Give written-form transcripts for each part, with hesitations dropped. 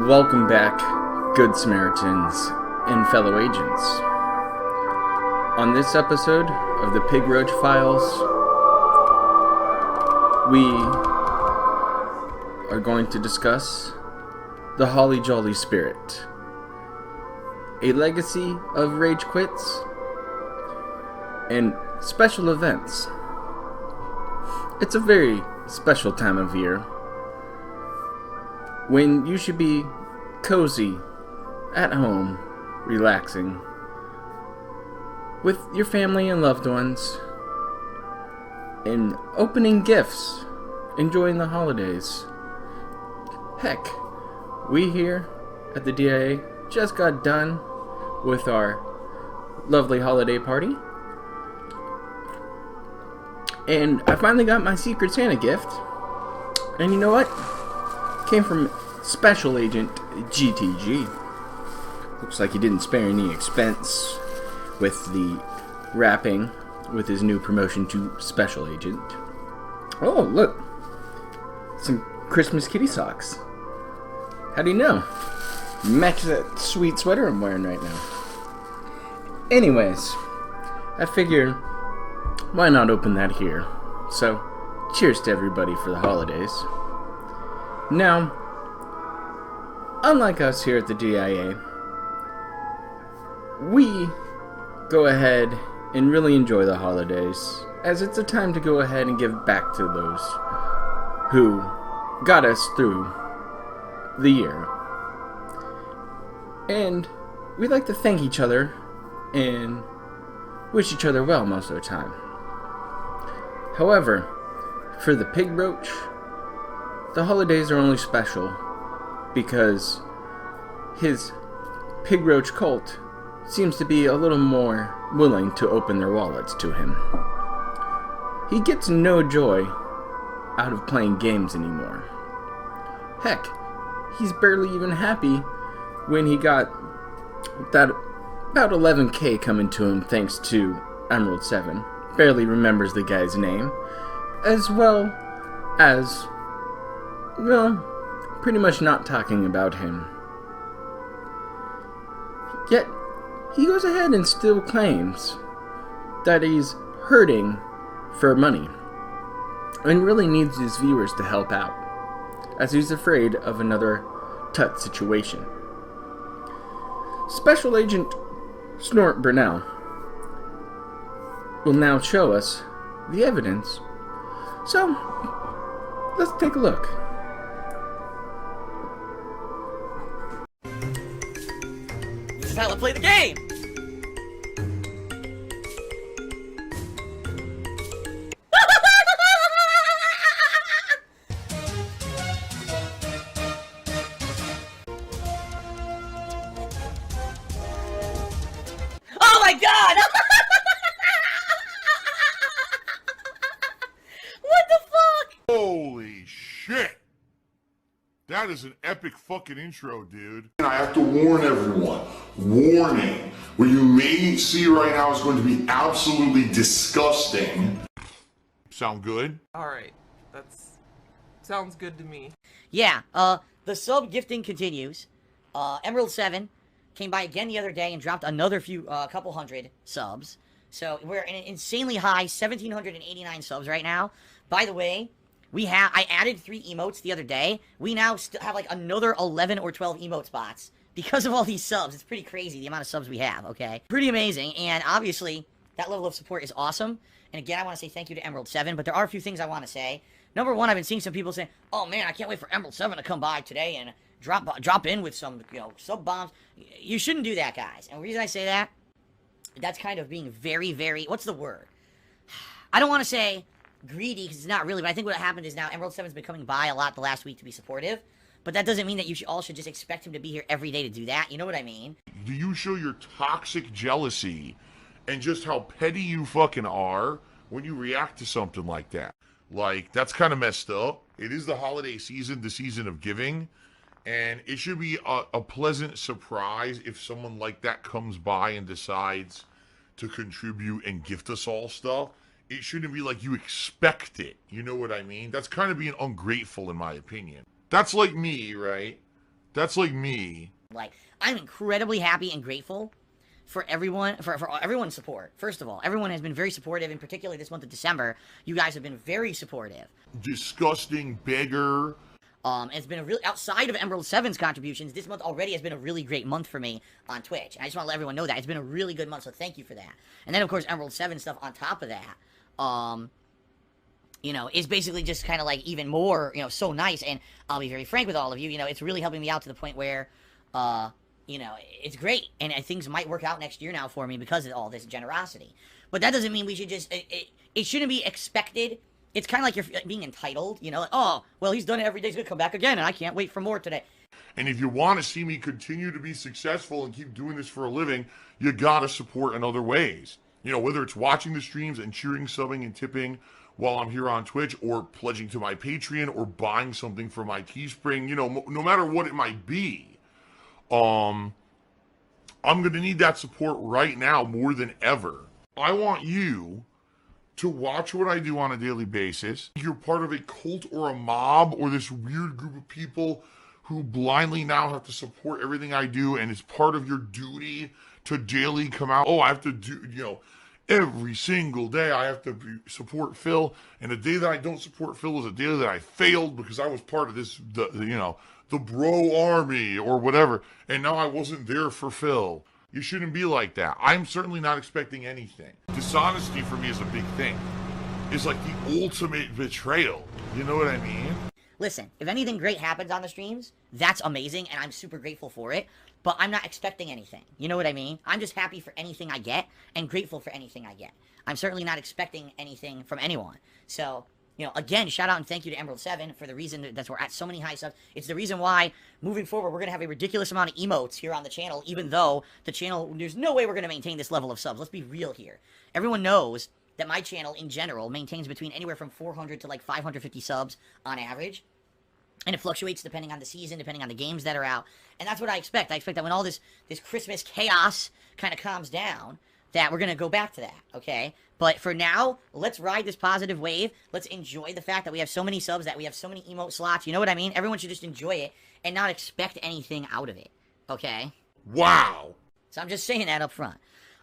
Welcome back, Good Samaritans and fellow agents. On this episode of the Pig Roach Files, we are going to discuss the Holly Jolly Spirit, a legacy of rage quits and special events. It's a very special time of year when you should be cozy, at home, relaxing, with your family and loved ones, and opening gifts, enjoying the holidays. Heck, we here at the DIA just got done with our lovely holiday party, and I finally got my Secret Santa gift, and you know what? Came from Special Agent GTG. Looks like he didn't spare any expense with the wrapping with his new promotion to Special Agent. Oh, look. Some Christmas kitty socks. How do you know? Match that sweet sweater I'm wearing right now. Anyways, I figured, why not open that here? So, cheers to everybody for the holidays. Now, unlike us here at the DIA, we go ahead and really enjoy the holidays, as it's a time to go ahead and give back to those who got us through the year. And we like to thank each other and wish each other well most of the time. However, for the Pig Roach, the holidays are only special because his Pig Roach cult seems to be a little more willing to open their wallets to him. He gets no joy out of playing games anymore. Heck, he's barely even happy when he got that about 11k coming to him thanks to Emerald 7. Barely remembers the guy's name, as well as, well, pretty much not talking about him. Yet, he goes ahead and still claims that he's hurting for money and really needs his viewers to help out, as he's afraid of another Tut situation. Special Agent Snort Burnell will now show us the evidence. So, let's take a look. This is how I play the game! Oh my god! What the fuck? Holy shit! That is an epic fucking intro, dude. And I have to warn everyone. Warning. What you may see right now is going to be absolutely disgusting. Sound good? Alright, sounds good to me. Yeah, the sub gifting continues. Emerald 7 came by again the other day and dropped another couple hundred subs. So we're in an insanely high 1,789 subs right now. By the way, I added 3 emotes the other day. We now still have like another 11 or 12 emote spots because of all these subs. It's pretty crazy the amount of subs we have, okay? Pretty amazing, and obviously, that level of support is awesome. And again, I want to say thank you to Emerald 7, but there are a few things I want to say. Number one, I've been seeing some people saying, oh man, I can't wait for Emerald 7 to come by today and drop in with some, sub bombs. You shouldn't do that, guys. And the reason I say that, that's kind of being very, very, what's the word? I don't want to say greedy, because it's not really, but I think what happened is now Emerald 7's been coming by a lot the last week to be supportive, but that doesn't mean that you all should just expect him to be here every day to do that. You know what I mean? Do you show your toxic jealousy and just how petty you fucking are when you react to something like that? Like, that's kind of messed up. It is the holiday season, the season of giving, and it should be a pleasant surprise if someone like that comes by and decides to contribute and gift us all stuff. It shouldn't be like you expect it. You know what I mean? That's kind of being ungrateful, in my opinion. That's like me, right? That's like me. Like, I'm incredibly happy and grateful for everyone, for everyone's support. First of all, everyone has been very supportive, and particularly this month of December, you guys have been very supportive. Disgusting beggar. It's been a really, outside of Emerald 7's contributions, this month already has been a really great month for me on Twitch. I just want to let everyone know that. It's been a really good month, so thank you for that. And then, of course, Emerald 7 stuff on top of that, you know, is basically just kind of like even more, you know, so nice. And I'll be very frank with all of you, you know, it's really helping me out to the point where, you know, it's great, and things might work out next year now for me because of all this generosity. But that doesn't mean we should just, it shouldn't be expected. It's kind of like you're being entitled, you know, like, oh, well, he's done it every day, he's gonna come back again, and I can't wait for more today. And if you want to see me continue to be successful and keep doing this for a living, you gotta support in other ways. You know, whether it's watching the streams and cheering, subbing, and tipping while I'm here on Twitch, or pledging to my Patreon, or buying something for my Teespring, you know, no matter what it might be. I'm going to need that support right now more than ever. I want you to watch what I do on a daily basis. You're part of a cult or a mob or this weird group of people who blindly now have to support everything I do, and it's part of your duty to daily come out. Oh, I have to do, you know, every single day I have to support Phil, and the day that I don't support Phil is a day that I failed because I was part of this, you know, the bro army or whatever, and now I wasn't there for Phil. You shouldn't be like that. I'm certainly not expecting anything. Dishonesty for me is a big thing. It's like the ultimate betrayal. You know what I mean? Listen, if anything great happens on the streams, that's amazing, and I'm super grateful for it, but I'm not expecting anything. You know what I mean? I'm just happy for anything I get, and grateful for anything I get. I'm certainly not expecting anything from anyone. So, you know, again, shout out and thank you to Emerald 7 for the reason that we're at so many high subs. It's the reason why, moving forward, we're going to have a ridiculous amount of emotes here on the channel, even though the channel, there's no way we're going to maintain this level of subs. Let's be real here. Everyone knows that my channel, in general, maintains between anywhere from 400 to like 550 subs on average. And it fluctuates depending on the season, depending on the games that are out. And that's what I expect. I expect that when all this Christmas chaos kind of calms down, that we're going to go back to that, okay? But for now, let's ride this positive wave. Let's enjoy the fact that we have so many subs, that we have so many emote slots. You know what I mean? Everyone should just enjoy it and not expect anything out of it, okay? Wow. So I'm just saying that up front.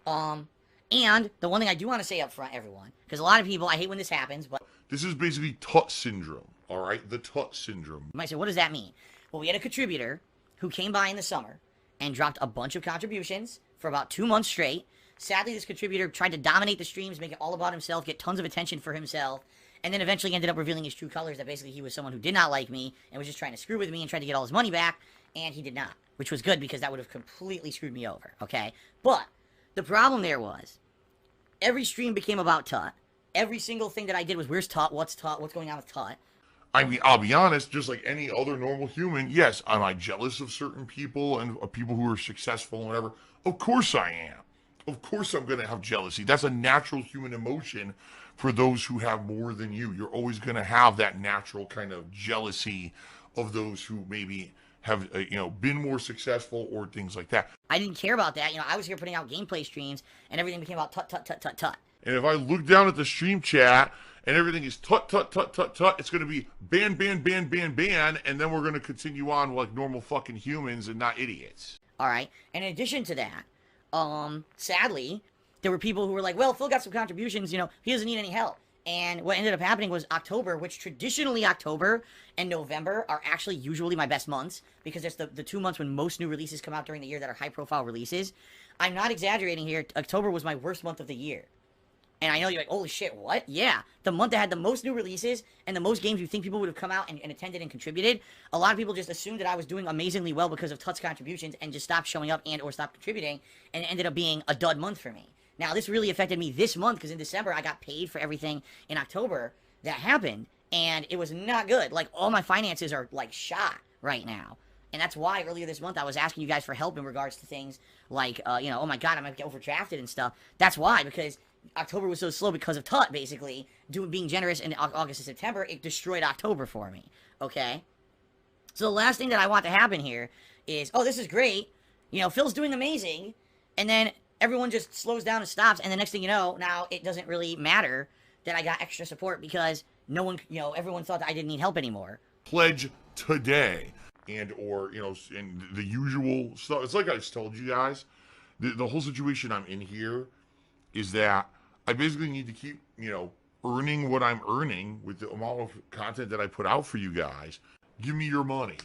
And the one thing I do want to say up front, everyone, because a lot of people, I hate when this happens, but... This is basically Tut syndrome, all right? The Tut syndrome. You might say, what does that mean? Well, we had a contributor who came by in the summer and dropped a bunch of contributions for about 2 months straight. Sadly, this contributor tried to dominate the streams, make it all about himself, get tons of attention for himself, and then eventually ended up revealing his true colors, that basically he was someone who did not like me and was just trying to screw with me and tried to get all his money back, and he did not, which was good because that would have completely screwed me over, okay? But the problem there was, every stream became about Tut. Every single thing that I did was, where's Tut? What's going on with Tut? I mean, I'll be honest, just like any other normal human, yes, am I jealous of certain people and of people who are successful and whatever? Of course I am. Of course I'm going to have jealousy. That's a natural human emotion for those who have more than you. You're always going to have that natural kind of jealousy of those who maybe have, you know, been more successful or things like that. I didn't care about that. You know, I was here putting out gameplay streams, and everything became about Tut, Tut, Tut, Tut, Tut. And if I look down at the stream chat and everything is Tut, Tut, Tut, Tut, Tut, it's going to be ban, ban, ban, ban, ban, and then we're going to continue on like normal fucking humans and not idiots. All right. And in addition to that, sadly, there were people who were like, well, Phil got some contributions, you know, he doesn't need any help. And what ended up happening was October, which traditionally October and November are actually usually my best months, because it's the 2 months when most new releases come out during the year that are high-profile releases. I'm not exaggerating here. October was my worst month of the year. And I know you're like, holy shit, what? Yeah, the month that had the most new releases and the most games you think people would have come out and attended and contributed. A lot of people just assumed that I was doing amazingly well because of Tut's contributions and just stopped showing up and or stopped contributing, and it ended up being a dud month for me. Now, this really affected me this month because in December I got paid for everything in October that happened, and it was not good. Like, all my finances are, like, shot right now. And that's why earlier this month I was asking you guys for help in regards to things like, you know, oh my god, I might get overdrafted and stuff. That's why, because October was so slow because of Tut, basically. Being generous in August and September, it destroyed October for me, okay? So the last thing that I want to happen here is, oh, this is great. You know, Phil's doing amazing. And then everyone just slows down and stops. And the next thing you know, now it doesn't really matter that I got extra support because no one, you know, everyone thought that I didn't need help anymore. Pledge today. and or and the usual stuff. It's like I've told you guys, the whole situation I'm in here is that I basically need to keep earning what I'm earning with the amount of content that I put out for you guys. Give me your money.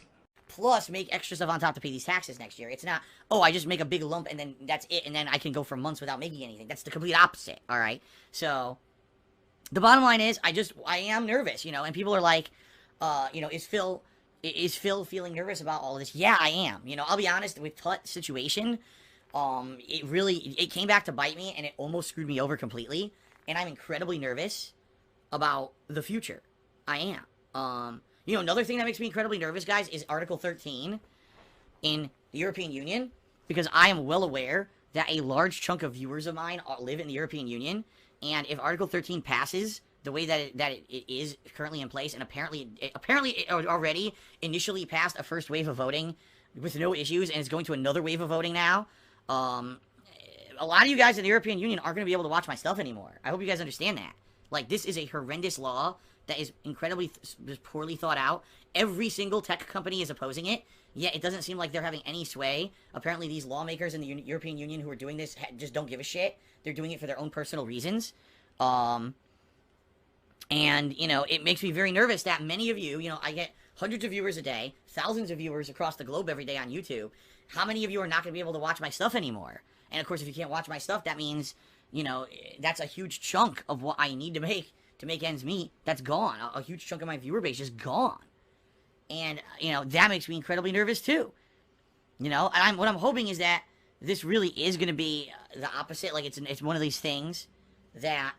Plus, make extra stuff on top to pay these taxes next year. It's not, oh, I just make a big lump and then that's it, and then I can go for months without making anything. That's the complete opposite, all right? So, the bottom line is, I am nervous, and people are like, is Phil feeling nervous about all of this? Yeah, I am. I'll be honest, with Tut situation, it came back to bite me, and it almost screwed me over completely, and I'm incredibly nervous about the future. I am. Another thing that makes me incredibly nervous, guys, is Article 13 in the European Union, because I am well aware that a large chunk of viewers of mine live in the European Union, and if Article 13 passes the way that it is currently in place, and apparently it already initially passed a first wave of voting with no issues, and it's going to another wave of voting now, a lot of you guys in the European Union aren't going to be able to watch my stuff anymore. I hope you guys understand that. Like, this is a horrendous law that is incredibly poorly thought out. Every single tech company is opposing it, yet it doesn't seem like they're having any sway. Apparently, these lawmakers in the European Union who are doing this just don't give a shit. They're doing it for their own personal reasons. And, it makes me very nervous that many of you, I get hundreds of viewers a day, thousands of viewers across the globe every day on YouTube. How many of you are not going to be able to watch my stuff anymore? And, of course, if you can't watch my stuff, that means, that's a huge chunk of what I need to make ends meet. That's gone. A huge chunk of my viewer base is gone. And, that makes me incredibly nervous, too. And what I'm hoping is that this really is going to be the opposite. Like, it's one of these things that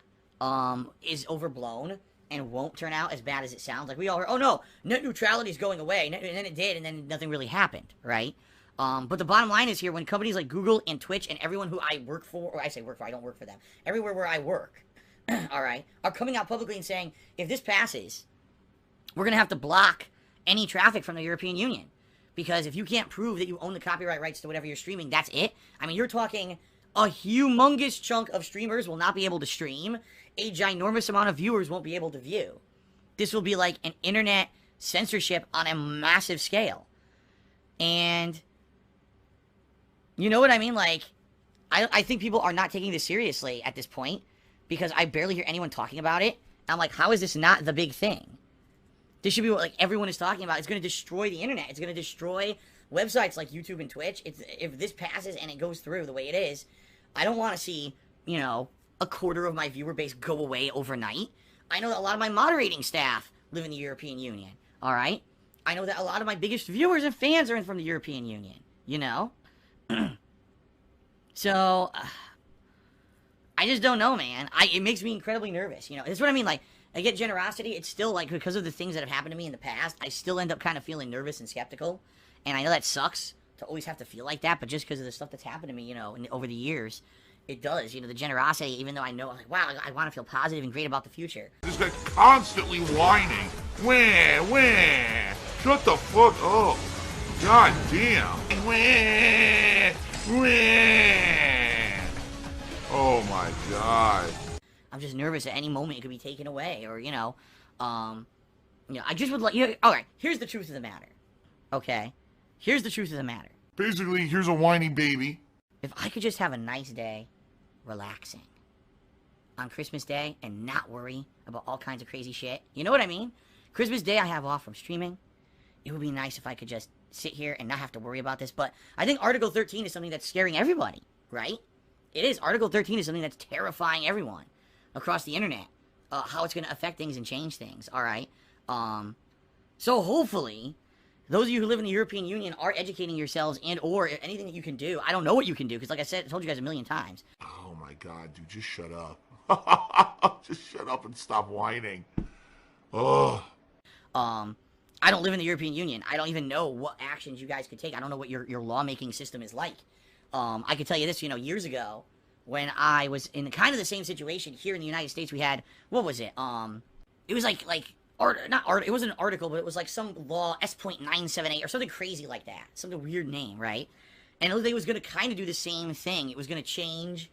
is overblown and won't turn out as bad as it sounds. Like, we all heard, oh no, net neutrality is going away, and then it did, and then nothing really happened, right? But the bottom line is here, when companies like Google and Twitch and everyone who I work for, or I say work for, I don't work for them, everywhere where I work, all right, are coming out publicly and saying, if this passes, we're going to have to block any traffic from the European Union. Because if you can't prove that you own the copyright rights to whatever you're streaming, that's it. I mean, you're talking a humongous chunk of streamers will not be able to stream. A ginormous amount of viewers won't be able to view. This will be like an internet censorship on a massive scale. And you know what I mean? Like, I think people are not taking this seriously at this point, because I barely hear anyone talking about it. I'm like, how is this not the big thing? This should be what, like, everyone is talking about. It's going to destroy the internet. It's going to destroy websites like YouTube and Twitch. If this passes and it goes through the way it is, I don't want to see, a quarter of my viewer base go away overnight. I know that a lot of my moderating staff live in the European Union, all right? I know that a lot of my biggest viewers and fans are from the European Union, So, I just don't know, man. It makes me incredibly nervous, That's what I mean, like, I get generosity, it's still, like, because of the things that have happened to me in the past, I still end up kind of feeling nervous and skeptical, and I know that sucks to always have to feel like that, but just because of the stuff that's happened to me, over the years, it does, the generosity, even though I know, like, wow, I want to feel positive and great about the future. This guy constantly whining. Wah. Shut the fuck up. God damn. Wah. Oh my god. I'm just nervous at any moment it could be taken away, or, I just would like, alright, here's the truth of the matter. Okay? Here's the truth of the matter. Basically, here's a whiny baby. If I could just have a nice day, relaxing, on Christmas Day, and not worry about all kinds of crazy shit, you know what I mean? Christmas Day I have off from streaming. It would be nice if I could just sit here and not have to worry about this, but I think Article 13 is something that's scaring everybody, right? It is. Article 13 is something that's terrifying everyone across the internet. How it's going to affect things and change things, alright? So hopefully, those of you who live in the European Union are educating yourselves and or anything that you can do. I don't know what you can do, because like I said, I told you guys a million times. Oh my god, dude, just shut up. Just shut up and stop whining. Ugh. I don't live in the European Union. I don't even know what actions you guys could take. I don't know what your lawmaking system is like. I could tell you this, years ago, when I was in kind of the same situation here in the United States, we had, what was it? It was it wasn't an article, but it was like some law, S.978, or something crazy like that. Some weird name, right? And it was going to kind of do the same thing. It was going to change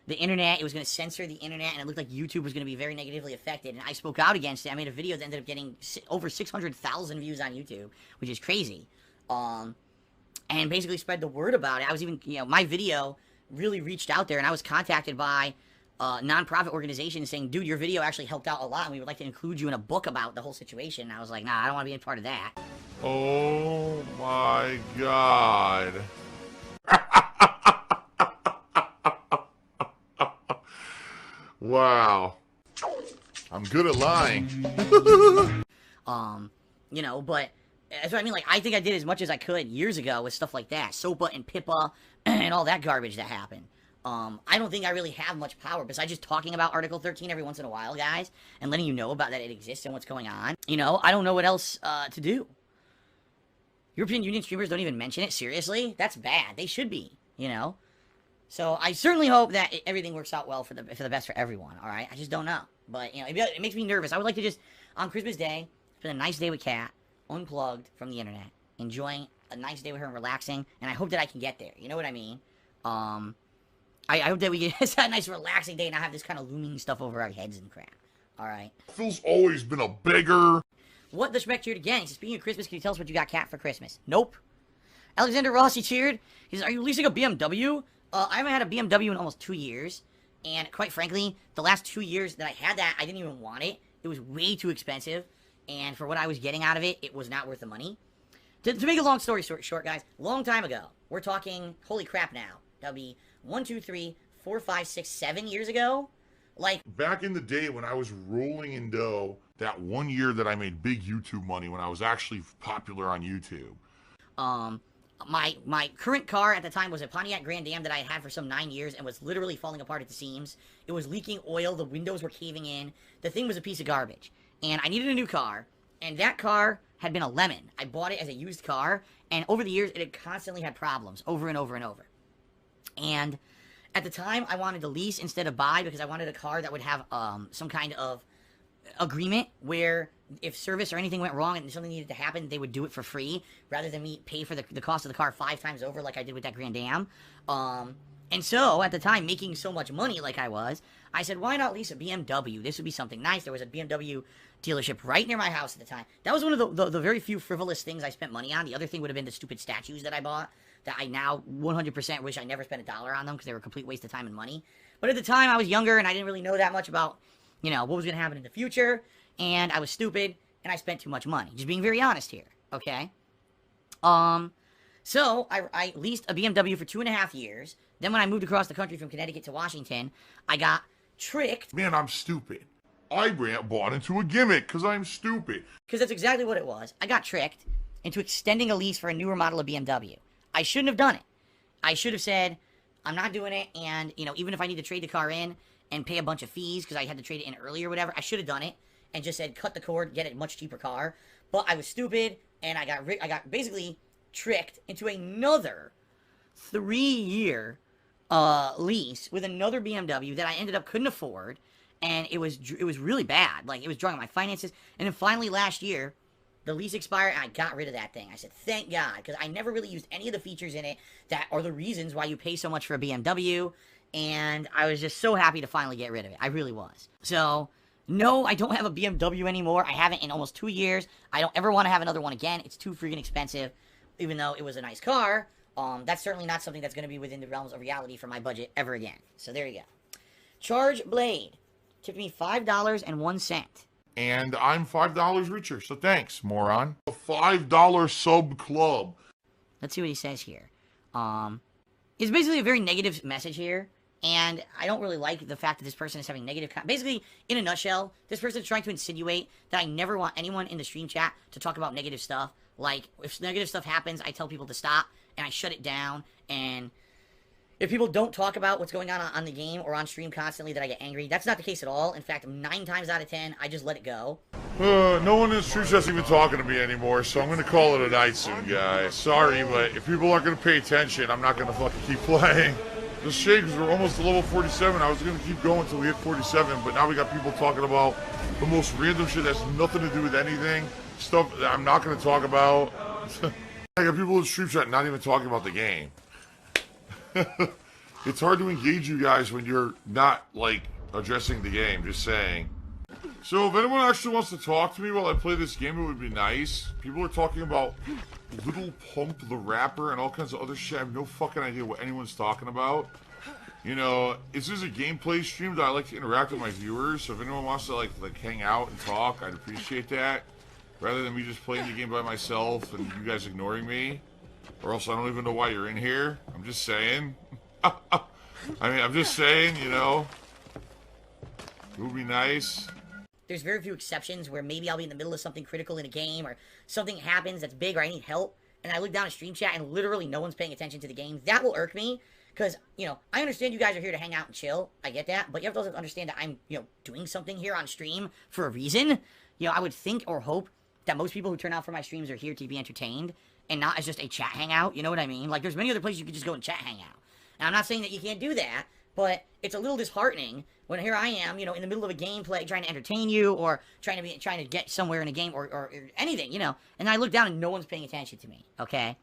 the internet. It was going to censor the internet, and it looked like YouTube was going to be very negatively affected. And I spoke out against it. I made a video that ended up getting over 600,000 views on YouTube, which is crazy. and basically spread the word about it. I was even, my video really reached out there, and I was contacted by nonprofit organizations saying, dude, your video actually helped out a lot, and we would like to include you in a book about the whole situation. And I was like, nah, I don't want to be a part of that. Oh my god. Wow. I'm good at lying. But that's what I mean. Like, I think I did as much as I could years ago with stuff like that. SOPA and PIPA and all that garbage that happened. I don't think I really have much power besides just talking about Article 13 every once in a while, guys, and letting you know about that it exists and what's going on. I don't know what else to do. European Union streamers don't even mention it. Seriously? That's bad. They should be, So I certainly hope that everything works out well for the best for everyone, all right? I just don't know. But, it makes me nervous. I would like to just, on Christmas Day, spend a nice day with Kat, unplugged from the internet, enjoying a nice day with her and relaxing, and I hope that I can get there. You know what I mean? I hope that we get a nice relaxing day and not have this kind of looming stuff over our heads and crap. All right. Phil's always been a beggar. What the Schmeck cheered again? He says, speaking of Christmas, can you tell us what you got, Kat, for Christmas? Nope. Alexander Rossi cheered. He says, are you leasing a BMW? I haven't had a BMW in almost 2 years. And quite frankly, the last 2 years that I had that, I didn't even want it. It was way too expensive. And for what I was getting out of it, it was not worth the money. To make a long story short, guys, long time ago, we're talking, holy crap now, that'll be 1, 2, 3, 4, 5, 6, 7 years ago. Like, back in the day when I was rolling in dough, that 1 year that I made big YouTube money when I was actually popular on YouTube. My current car at the time was a Pontiac Grand Am that I had for some 9 years and was literally falling apart at the seams. It was leaking oil, the windows were caving in, the thing was a piece of garbage. And I needed a new car, and that car had been a lemon. I bought it as a used car, and over the years, it had constantly had problems, over and over and over. And at the time, I wanted to lease instead of buy because I wanted a car that would have some kind of agreement where if service or anything went wrong and something needed to happen, they would do it for free rather than me pay for the cost of the car 5 times over like I did with that Grand Am. And so, at the time, making so much money like I was, I said, why not lease a BMW? This would be something nice. There was a BMW dealership right near my house at the time. That was one of the very few frivolous things I spent money on. The other thing would have been the stupid statues that I bought that I now 100% wish I never spent $1 on them because they were a complete waste of time and money. But at the time, I was younger and I didn't really know that much about, what was going to happen in the future. And I was stupid and I spent too much money. Just being very honest here, okay? So I leased a BMW for 2.5 years. Then when I moved across the country from Connecticut to Washington, I got tricked. Man, I'm stupid. I bought into a gimmick because I'm stupid. Because that's exactly what it was. I got tricked into extending a lease for a newer model of BMW. I shouldn't have done it. I should have said, I'm not doing it, and, even if I need to trade the car in and pay a bunch of fees because I had to trade it in early or whatever, I should have done it and just said, cut the cord, get a much cheaper car. But I was stupid, and I got basically tricked into another 3-year lease with another BMW that I ended up couldn't afford, and it was really bad. Like, it was drawing on my finances. And then finally last year, the lease expired, and I got rid of that thing. I said, thank God, because I never really used any of the features in it that are the reasons why you pay so much for a BMW, and I was just so happy to finally get rid of it. I really was. So, no, I don't have a BMW anymore. I haven't in almost 2 years. I don't ever want to have another one again. It's too freaking expensive, even though it was a nice car. That's certainly not something that's going to be within the realms of reality for my budget ever again. So there you go. Charge Blade tipped me $5.01. And I'm $5 richer, so thanks, moron. A $5 sub club. Let's see what he says here. It's basically a very negative message here, and I don't really like the fact that this person is having negative... Basically, in a nutshell, this person is trying to insinuate that I never want anyone in the stream chat to talk about negative stuff. Like, if negative stuff happens, I tell people to stop, and I shut it down, and if people don't talk about what's going on the game or on stream constantly, that I get angry. That's not the case at all. In fact, 9 times out of 10, I just let it go. No one in the stream chat's even talking to me anymore, so I'm going to call it a night soon, guys. Sorry, but if people aren't going to pay attention, I'm not going to fucking keep playing. The shakes we're almost to level 47. I was going to keep going until we hit 47, but now we got people talking about the most random shit that's nothing to do with anything. Stuff that I'm not going to talk about. I got people in the stream chat not even talking about the game. It's hard to engage you guys when you're not, like, addressing the game, just saying. So if anyone actually wants to talk to me while I play this game, it would be nice. People are talking about Little Pump the rapper and all kinds of other shit. I have no fucking idea what anyone's talking about. You know, this is a gameplay stream that I like to interact with my viewers. So if anyone wants to like hang out and talk, I'd appreciate that. Rather than me just playing the game by myself and you guys ignoring me. Or else I don't even know why you're in here. I'm just saying. I mean, I'm just saying, you know. It would be nice. There's very few exceptions where maybe I'll be in the middle of something critical in a game or something happens that's big or I need help and I look down at stream chat and literally no one's paying attention to the game. That will irk me because, you know, I understand you guys are here to hang out and chill. I get that. But you have to also understand that I'm, you know, doing something here on stream for a reason. You know, I would think or hope that most people who turn out for my streams are here to be entertained and not as just a chat hangout. You know what I mean? Like, there's many other places you could just go and chat hangout. And I'm not saying that you can't do that, but it's a little disheartening when here I am, you know, in the middle of a gameplay trying to entertain you or trying to get somewhere in a game or anything, you know, and I look down and no one's paying attention to me, okay?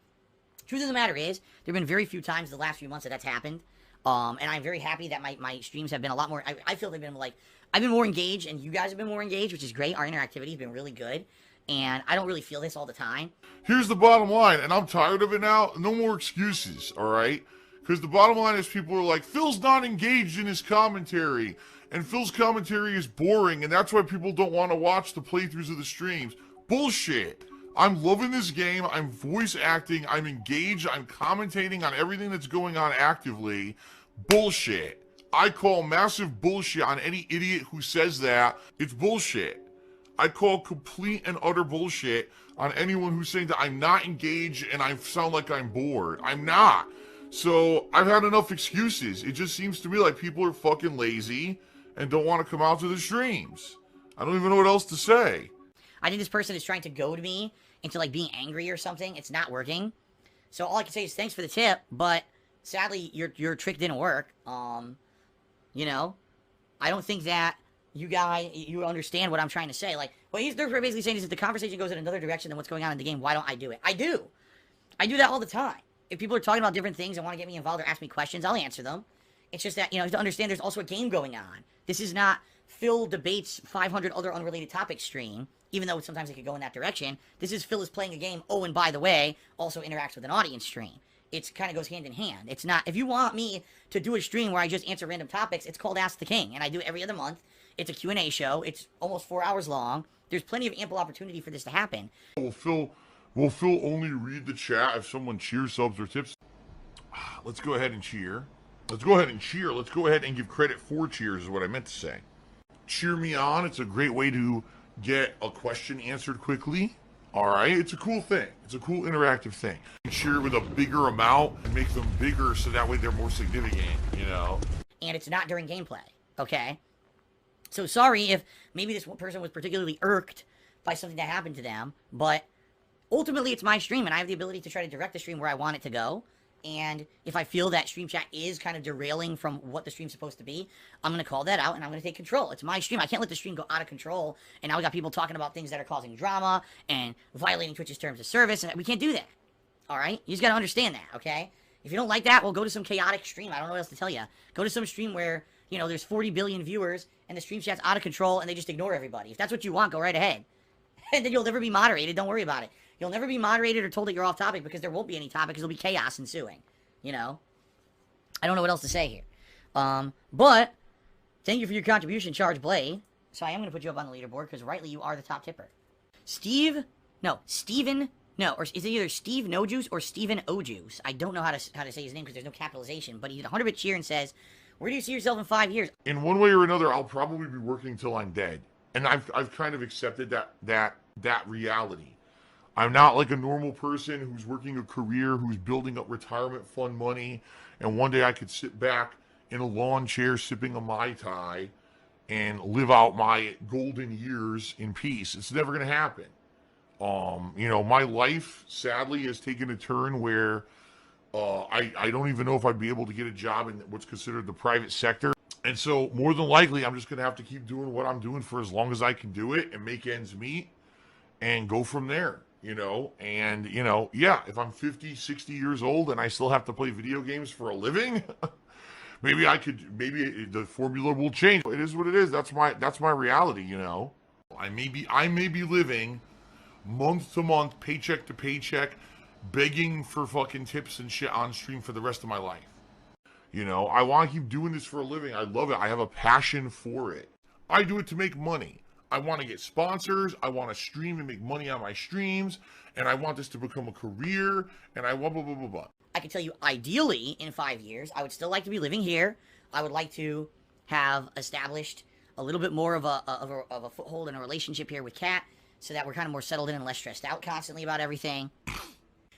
Truth of the matter is, there have been very few times the last few months that's happened, and I'm very happy that my streams have been a lot more, I feel they've been like, I've been more engaged and you guys have been more engaged, which is great. Our interactivity has been really good, and I don't really feel this all the time. Here's the bottom line, and I'm tired of it now. No more excuses, all right? Because the bottom line is people are like, Phil's not engaged in his commentary, and Phil's commentary is boring, and that's why people don't want to watch the playthroughs of the streams. Bullshit. I'm loving this game. I'm voice acting. I'm engaged. I'm commentating on everything that's going on actively. Bullshit. I call massive bullshit on any idiot who says that. It's bullshit. I call complete and utter bullshit on anyone who's saying that I'm not engaged and I sound like I'm bored. I'm not. So I've had enough excuses. It just seems to me like people are fucking lazy and don't want to come out to the streams. I don't even know what else to say. I think this person is trying to goad me into like being angry or something. It's not working. So all I can say is thanks for the tip, but sadly your trick didn't work. You know, I don't think that you understand what I'm trying to say. Like, what they're basically saying is if the conversation goes in another direction than what's going on in the game, why don't I do it? I do. I do that all the time. If people are talking about different things and want to get me involved or ask me questions, I'll answer them. It's just that, you know, to understand there's also a game going on. This is not Phil debates 500 other unrelated topics stream, even though sometimes it could go in that direction. This is Phil is playing a game, oh, and by the way, also interacts with an audience stream. It kind of goes hand in hand. It's not, if you want me to do a stream where I just answer random topics, it's called Ask the King, and I do it every other month. It's a Q&A show. It's almost 4 hours long. There's plenty of ample opportunity for this to happen. Will Phil only read the chat if someone cheers, subs, or tips? Let's go ahead and cheer. Let's go ahead and cheer. Let's go ahead and give credit for cheers is what I meant to say. Cheer me on. It's a great way to get a question answered quickly. All right, it's a cool thing. It's a cool interactive thing. Cheer with a bigger amount and make them bigger so that way they're more significant, you know? And it's not during gameplay, okay? So sorry if maybe this one person was particularly irked by something that happened to them, but ultimately it's my stream and I have the ability to try to direct the stream where I want it to go. And if I feel that stream chat is kind of derailing from what the stream's supposed to be, I'm going to call that out and I'm going to take control. It's my stream. I can't let the stream go out of control. And now we got people talking about things that are causing drama and violating Twitch's terms of service. And we can't do that. All right? You just got to understand that, okay? If you don't like that, well, go to some chaotic stream. I don't know what else to tell you. Go to some stream where, you know, there's 40 billion viewers and the stream chat's out of control and they just ignore everybody. If that's what you want, go right ahead. And then you'll never be moderated. Don't worry about it. You'll never be moderated or told that you're off topic because there won't be any topic because there'll be chaos ensuing. You know? I don't know what else to say here. But, thank you for your contribution, Charge Blade. So I am going to put you up on the leaderboard because rightly you are the top tipper. Steven, or is it either Steve No Juice or Steven O Juice? I don't know how to say his name because there's no capitalization, but he did a 100-bit cheer and says, where do you see yourself in 5 years? In one way or another, I'll probably be working till I'm dead. And I've kind of accepted that reality. I'm not like a normal person who's working a career, who's building up retirement fund money, and one day I could sit back in a lawn chair sipping a Mai Tai and live out my golden years in peace. It's never going to happen. You know, my life, sadly, has taken a turn where I don't even know if I'd be able to get a job in what's considered the private sector. And so, more than likely, I'm just going to have to keep doing what I'm doing for as long as I can do it and make ends meet and go from there. You know, and, you know, yeah, if I'm 50, 60 years old and I still have to play video games for a living, Maybe maybe the formula will change. It is what it is. That's my reality, you know. I may be living month to month, paycheck to paycheck, begging for fucking tips and shit on stream for the rest of my life. You know, I want to keep doing this for a living. I love it. I have a passion for it. I do it to make money. I want to get sponsors. I want to stream and make money on my streams. And I want this to become a career. And I blah, blah, blah, blah, blah. I can tell you, ideally, in 5 years, I would still like to be living here. I would like to have established a little bit more of a foothold in a relationship here with Kat, so that we're kind of more settled in and less stressed out constantly about everything.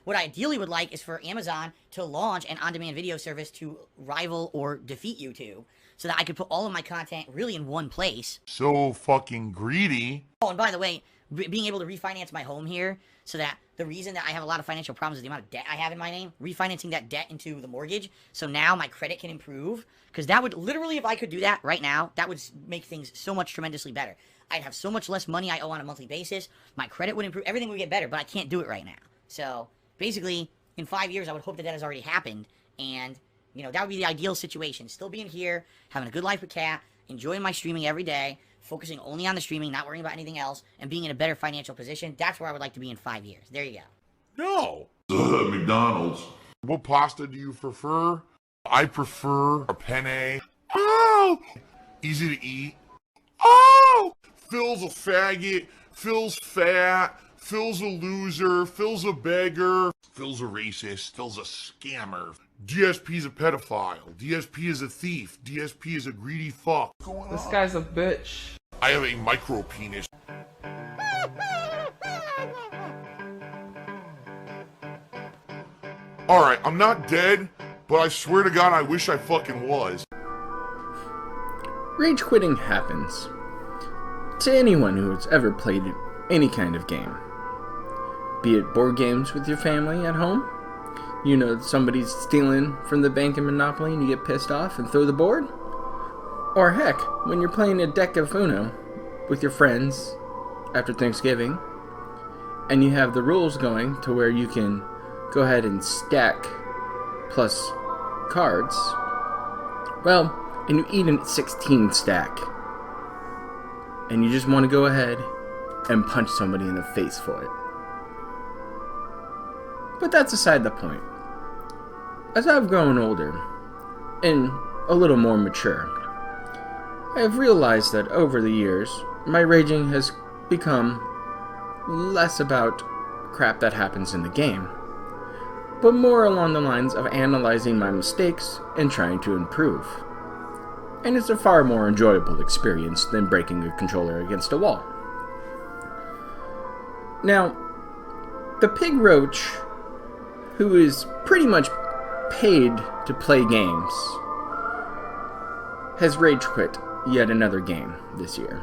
What I ideally would like is for Amazon to launch an on-demand video service to rival or defeat YouTube, so that I could put all of my content really in one place. So fucking greedy. Oh, and by the way, being able to refinance my home here, so that the reason that I have a lot of financial problems is the amount of debt I have in my name, refinancing that debt into the mortgage, so now my credit can improve, because that would, literally, if I could do that right now, that would make things so much tremendously better. I'd have so much less money I owe on a monthly basis, my credit would improve, everything would get better, but I can't do it right now. So, basically, in 5 years, I would hope that that has already happened, and, you know, that would be the ideal situation. Still being here, having a good life with Kat, enjoying my streaming every day, focusing only on the streaming, not worrying about anything else, and being in a better financial position. That's where I would like to be in 5 years. There you No. go. McDonald's. What pasta do you prefer? I prefer a penne. Oh! Easy to eat. Oh! Phil's a faggot. Phil's fat. Phil's a loser. Phil's a beggar. Phil's a racist. Phil's a scammer. DSP's a pedophile. DSP is a thief. DSP is a greedy fuck. This guy's a bitch. I have a micro penis. Alright, I'm not dead, but I swear to God I wish I fucking was. Rage quitting happens to anyone who has ever played any kind of game. Be it board games with your family at home, you know somebody's stealing from the bank in Monopoly and you get pissed off and throw the board, or heck, when you're playing a deck of Uno with your friends after Thanksgiving, and you have the rules going to where you can go ahead and stack plus cards, well, and you eat a 16 stack, and you just want to go ahead and punch somebody in the face for it. But that's aside the point. As I've grown older, and a little more mature, I have realized that over the years, my raging has become less about crap that happens in the game, but more along the lines of analyzing my mistakes and trying to improve. And it's a far more enjoyable experience than breaking a controller against a wall. Now, the Pig Roach, who is pretty much paid to play games, has rage quit yet another game this year.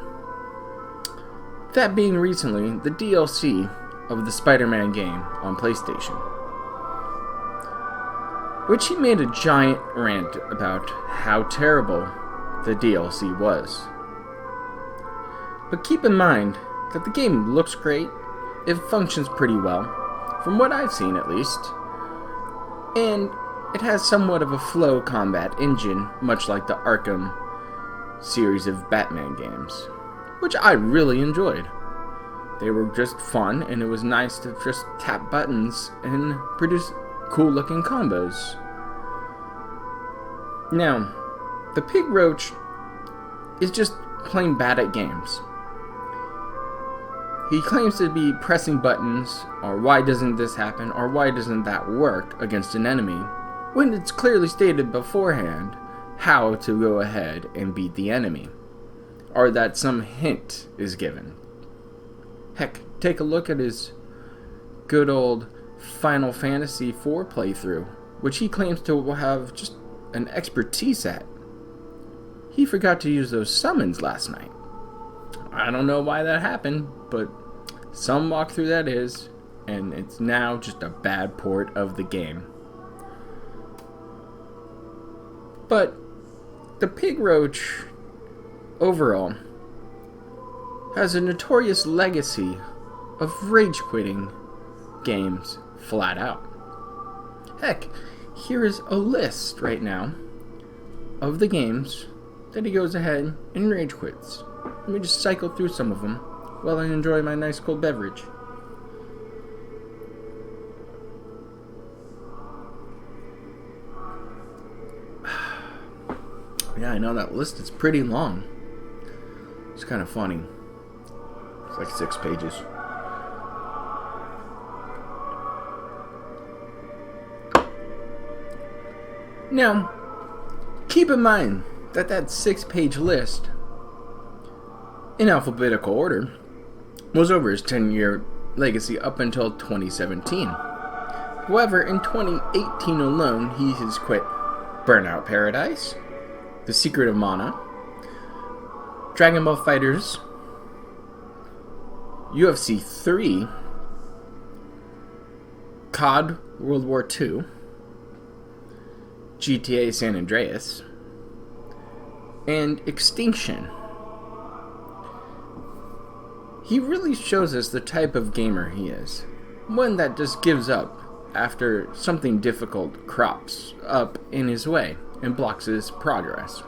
That being recently the DLC of the Spider-Man game on PlayStation, which he made a giant rant about how terrible the DLC was. But keep in mind that the game looks great, it functions pretty well, from what I've seen at least, and it has somewhat of a flow combat engine, much like the Arkham series of Batman games, which I really enjoyed. They were just fun, and it was nice to just tap buttons and produce cool looking combos. Now, the Pig Roach is just plain bad at games. He claims to be pressing buttons, or why doesn't this happen, or why doesn't that work against an enemy, when it's clearly stated beforehand how to go ahead and beat the enemy, or that some hint is given. Heck, take a look at his good old Final Fantasy IV playthrough, which he claims to have just an expertise at. He forgot to use those summons last night. I don't know why that happened, but some walkthrough that is, and it's now just a bad port of the game. But the Pig Roach, overall, has a notorious legacy of rage quitting games flat out. Heck, here is a list right now of the games that he goes ahead and rage quits. Let me just cycle through some of them while I enjoy my nice cold beverage. Yeah, I know that list is pretty long. It's kind of funny. It's like 6 pages. Now, keep in mind that 6-page list, in alphabetical order, was over his 10-year legacy up until 2017. However, in 2018 alone, he has quit Burnout Paradise, The Secret of Mana, Dragon Ball FighterZ, UFC 3, COD World War II, GTA San Andreas, and Extinction. He really shows us the type of gamer he is. One that just gives up after something difficult crops up in his way and blocks his progress.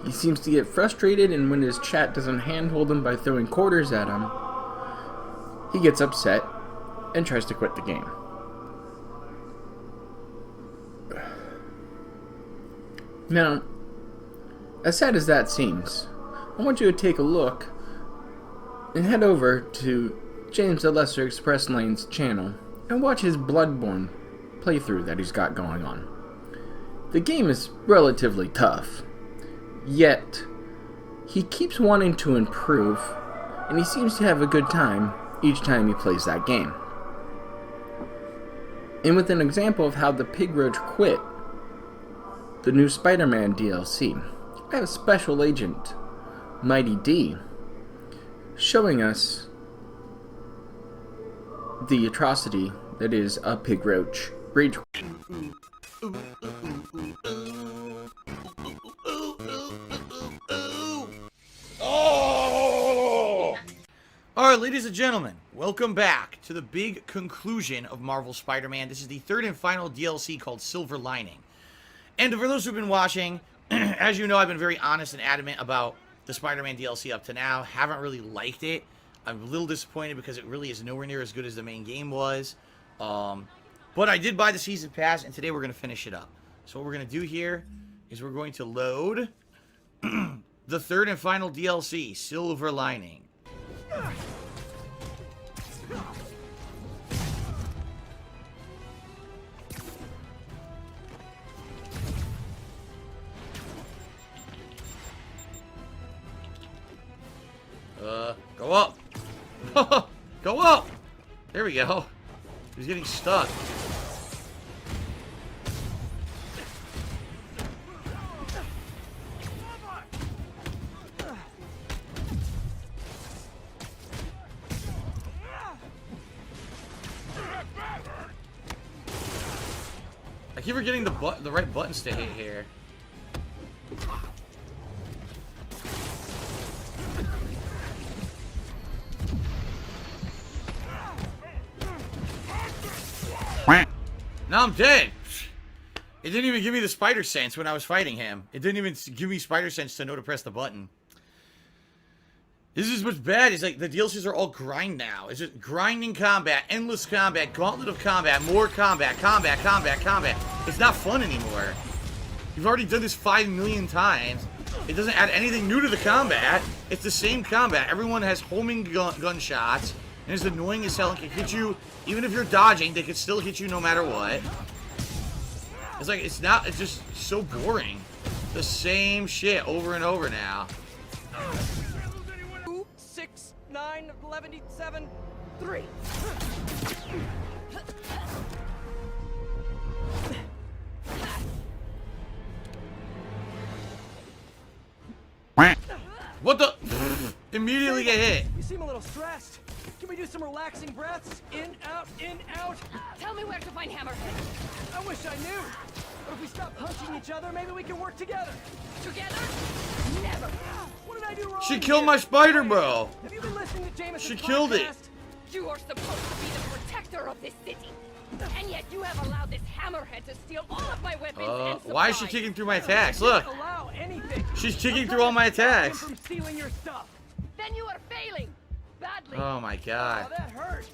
He seems to get frustrated, and when his chat doesn't handhold him by throwing quarters at him, he gets upset and tries to quit the game. Now, as sad as that seems, I want you to take a look and head over to James the Lesser Express Lane's channel and watch his Bloodborne playthrough that he's got going on. The game is relatively tough, yet he keeps wanting to improve, and he seems to have a good time each time he plays that game. And with an example of how the Pig Roach quit the new Spider-Man DLC, I have Special Agent Mighty D showing us the atrocity that is a Pig Roach rage. Alright, ladies and gentlemen, welcome back to the big conclusion of Marvel Spider-Man. This is the third and final DLC called Silver Lining. And for those who've been watching, as you know, I've been very honest and adamant about the Spider-Man DLC up to now. Haven't really liked it. I'm a little disappointed because it really is nowhere near as good as the main game was. But I did buy the Season Pass, and today we're going to finish it up. So what we're going to do here is we're going to load the third and final DLC, Silver Lining. Go up! Go up! There we go. He's getting stuck. I keep forgetting the right buttons to hit here. Now I'm dead. It didn't even give me the spider sense when I was fighting him. It didn't even give me spider sense to know to press the button. This is what's bad. It's like the DLCs are all grind now. It's just grinding combat, endless combat, gauntlet of combat, more combat, combat, combat, combat. It's not fun anymore. You've already done this 5 million times. It doesn't add anything new to the combat. It's the same combat. Everyone has homing gunshots. And it's annoying as hell and can hit you. Even if you're dodging, they can still hit you no matter what. It's like, it's just so boring. The same shit over and over now. 2, 6, 9, 11, 7, 3. What the? Immediately get hit. You seem a little stressed. Can we do some relaxing breaths? In, out, in, out. Tell me where to find Hammerhead. I wish I knew. But if we stop punching each other, maybe we can work together. Together? Never. What did I do wrong? She killed my spider, bro. Have you been listening to Jameson's She killed it. podcast? You are supposed to be the protector of this city. And yet you have allowed this hammerhead to steal all of my weapons and supplies. Why is she kicking through my attacks? Look. Allow anything. She's kicking through all my attacks. From stealing your stuff. Then you are failing. Badly. Oh my god. Oh, that hurts.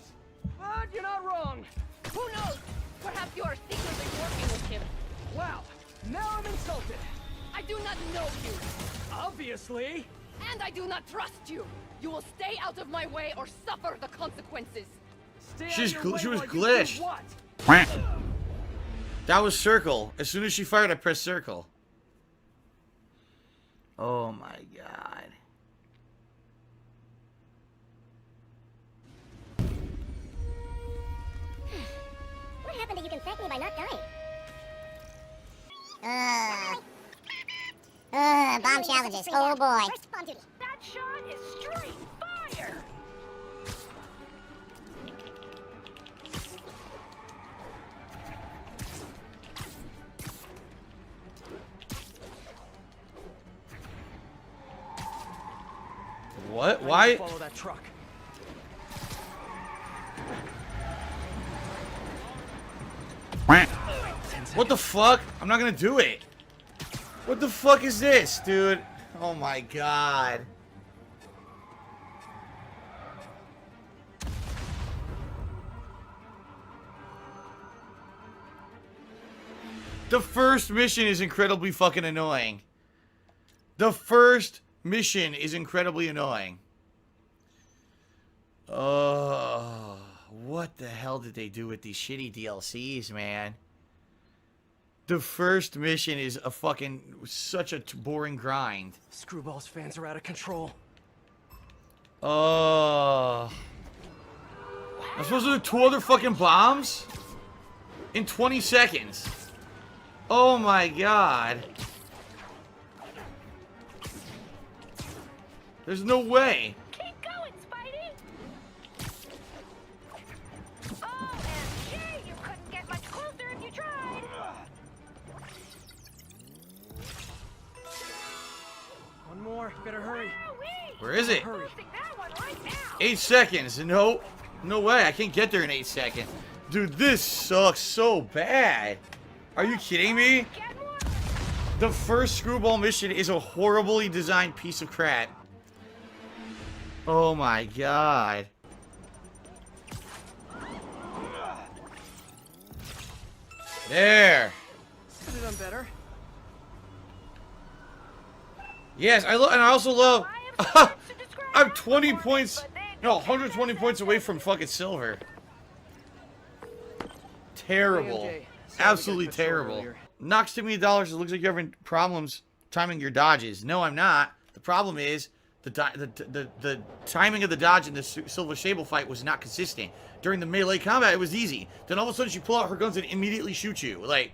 But you're not wrong. Who knows? Perhaps you are secretly working with him. Wow. Now I'm insulted. I do not know you. Obviously. And I do not trust you. You will stay out of my way or suffer the consequences. Stay out She's of your way she was while you do glitched. what? That was circle. As soon as she fired, I pressed circle. Oh my god. What happened that you can thank me by not dying? Bomb challenges. Oh boy. First bomb duty. That shot is straight fire. What? I Why? need to follow that truck. What the fuck? I'm not gonna do it. What the fuck is this, dude? Oh my god. The first mission is incredibly fucking annoying. The first mission is incredibly annoying. Oh, what the hell did they do with these shitty DLCs, man? The first mission is a fucking such a boring grind. Screwball's fans are out of control. Oh. I'm supposed to do 2 other fucking bombs? In 20 seconds. Oh my god. There's no way. Keep going, Spidey. OMG, you couldn't get much closer if you tried. One more. Better hurry. Where is it? Hurry. That one right now. 8 seconds. No. No way. I can't get there in 8 seconds. Dude, this sucks so bad. Are you kidding me? Get more. The first screwball mission is a horribly designed piece of crap. Oh my god. There. Could have done better. Yes, and I also love. I am supposed to describe I'm 20 that points. but they No, don't 120 get points that away message. from fucking silver. Terrible. AMJ. Sorry we Absolutely got cut short terrible. earlier. Knocks too many dollars. It looks like you're having problems timing your dodges. No, I'm not. The problem is the timing of the dodge in the Silver Sable fight was not consistent. During the melee combat, it was easy. Then all of a sudden, she pull out her guns and immediately shoot you. Like,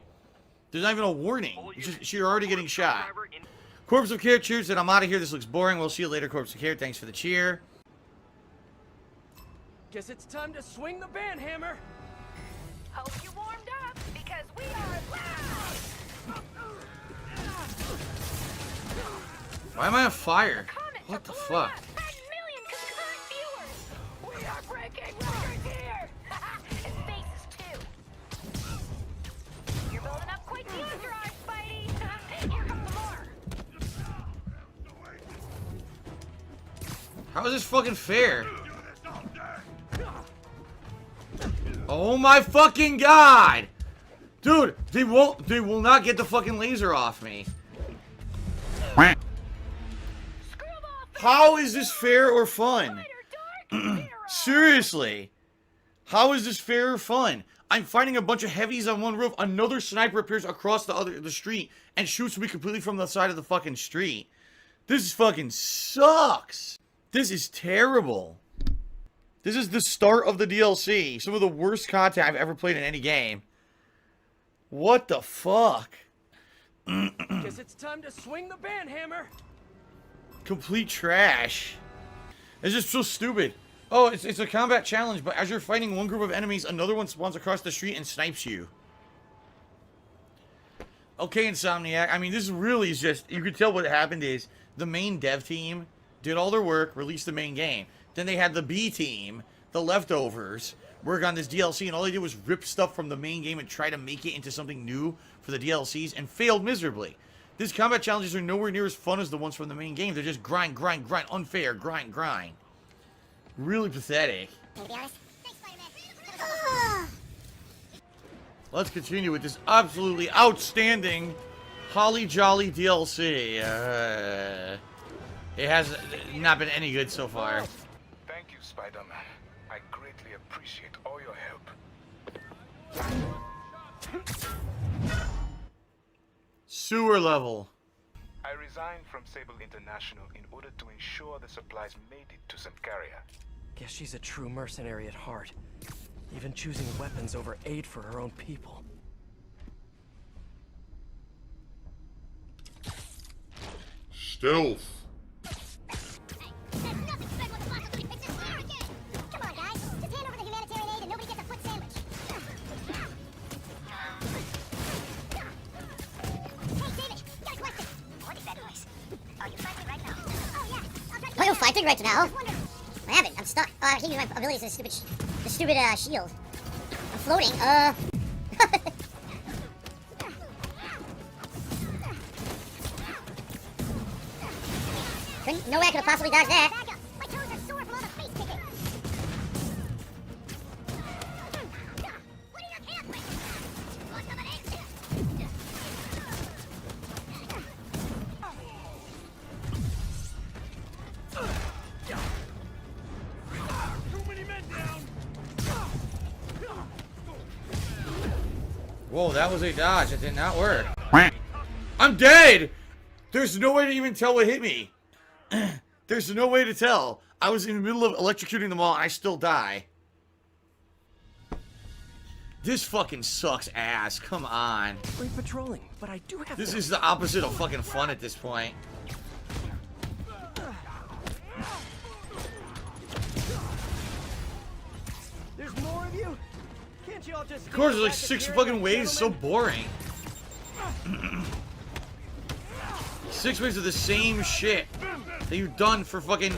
there's not even a warning. It's just, you're already getting shot. Corpse of Care cheers that I'm out of here. This looks boring. We'll see you later, Corpse of Care. Thanks for the cheer. Guess it's time to swing the band hammer. Hope you warmed up because we are loud. Why am I on fire? Comments What are the blowing fuck? up. 10 million concurrent viewers. We are breaking records here. And faces too. You're building up quite the overdrive, Spidey. Here comes more. How is this fucking fair? Oh my fucking god! Dude, they will not get the fucking laser off me. How is this fair or fun? Seriously. How is this fair or fun? I'm fighting a bunch of heavies on one roof. Another sniper appears across the street and shoots me completely from the side of the fucking street. This fucking sucks. This is terrible. This is the start of the DLC. Some of the worst content I've ever played in any game. What the fuck? Guess it's time to swing the band hammer. Complete trash. It's just so stupid. Oh, it's a combat challenge, but as you're fighting one group of enemies, another one spawns across the street and snipes you. Okay, Insomniac. I mean, this really is just... You could tell what happened is the main dev team did all their work, released the main game. Then they had the B team, the leftovers, work on this DLC, and all they did was rip stuff from the main game and try to make it into something new for the DLCs, and failed miserably. These combat challenges are nowhere near as fun as the ones from the main game. They're just grind, grind, grind, unfair, grind, grind. Really pathetic. Can I be honest? Thanks, Spider-Man. Let's continue with this absolutely outstanding Holly Jolly DLC. It has not been any good so far. Thank you, Spider-Man. I greatly appreciate all your help. Sewer level. I resigned from Sable International in order to ensure the supplies made it to Symkaria. Guess she's a true mercenary at heart. Even choosing weapons over aid for her own people. Stealth. Come on, guys. Just hand over the humanitarian aid and nobody gets a foot sandwich. Hey, David, got a question. What is that noise? Are you fighting right now? Oh, yeah. Are you fighting right now? I haven't. I'm stuck. I can't use my abilities as the stupid shield. I'm floating. No way I could have possibly dodged that. My toes are sore from all the face kicking. What are your pathways? Want some of this? Too many men down! Whoa, that was a dodge. It did not work. I'm dead! There's no way to even tell what hit me. There's no way to tell. I was in the middle of electrocuting them all and I still die. This fucking sucks ass. Come on. Great patrolling, but I do have This to... is the opposite of fucking fun at this point. There's more of you? Can't you all just... Of course, there's like 6 fucking ways. So boring. 6 ways of the same shit that you've done for fucking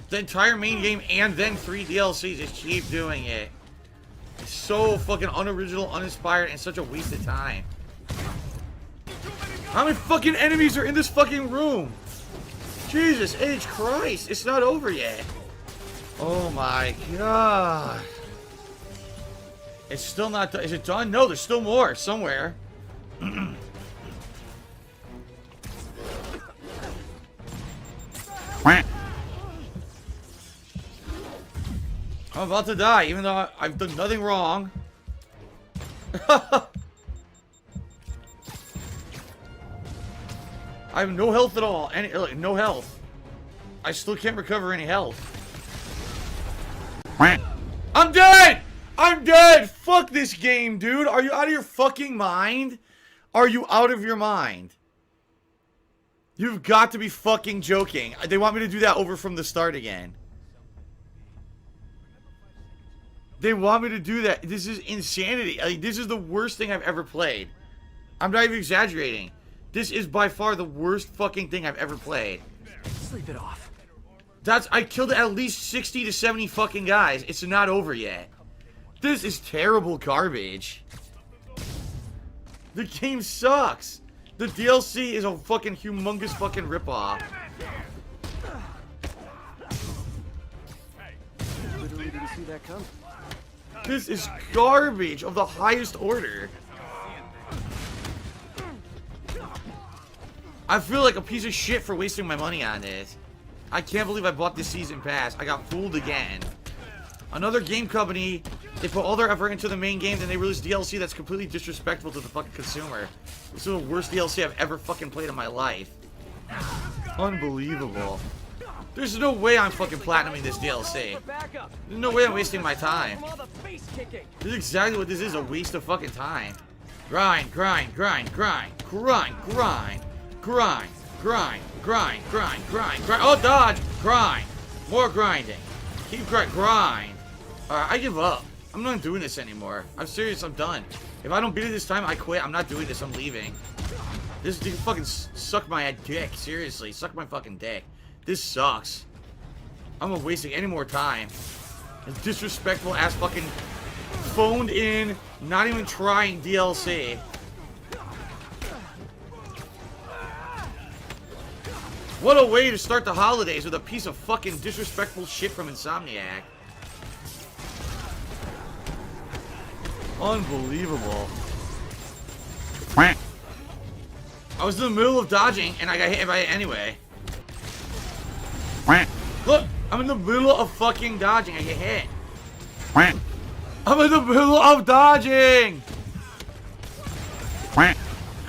the entire main game and then 3 DLCs. Just keep doing it. It's so fucking unoriginal, uninspired, and such a waste of time. How many fucking enemies are in this fucking room? Jesus H. Christ, it's not over yet. Oh my god. It's still not done. Is it done? No, there's still more somewhere. I'm about to die, even though I've done nothing wrong. I have no health at all. No health. I still can't recover any health. I'm dead! I'm dead! Fuck this game, dude. Are you out of your fucking mind? Are you out of your mind? You've got to be fucking joking. They want me to do that over from the start again. They want me to do that. This is insanity. Like, this is the worst thing I've ever played. I'm not even exaggerating. This is by far the worst fucking thing I've ever played. Sleep it off. I killed at least 60 to 70 fucking guys. It's not over yet. This is terrible garbage. The game sucks. The DLC is a fucking humongous fucking ripoff. Literally didn't see that coming. This is garbage of the highest order. I feel like a piece of shit for wasting my money on this. I can't believe I bought this season pass. I got fooled again. Another game company, they put all their effort into the main game, then they release DLC that's completely disrespectful to the fucking consumer. This is the worst DLC I've ever fucking played in my life. Unbelievable. There's no way I'm fucking platinuming this DLC. There's no way I'm wasting my time. This is exactly what this is, a waste of fucking time. Grind, grind, grind, grind, grind, grind, grind, grind, grind, grind, grind, grind. Oh, dodge! Grind. More grinding. Keep grind. Alright, I give up. I'm not doing this anymore. I'm serious, I'm done. If I don't beat it this time, I quit. I'm not doing this, I'm leaving. This dude fucking suck my dick. Seriously, suck my fucking dick. This sucks. I'm not wasting any more time. This disrespectful ass fucking phoned in, not even trying DLC. What a way to start the holidays with a piece of fucking disrespectful shit from Insomniac. Unbelievable. I was in the middle of dodging and I got hit by it anyway. Look, I'm in the middle of fucking dodging. I get hit. I'm in the middle of dodging.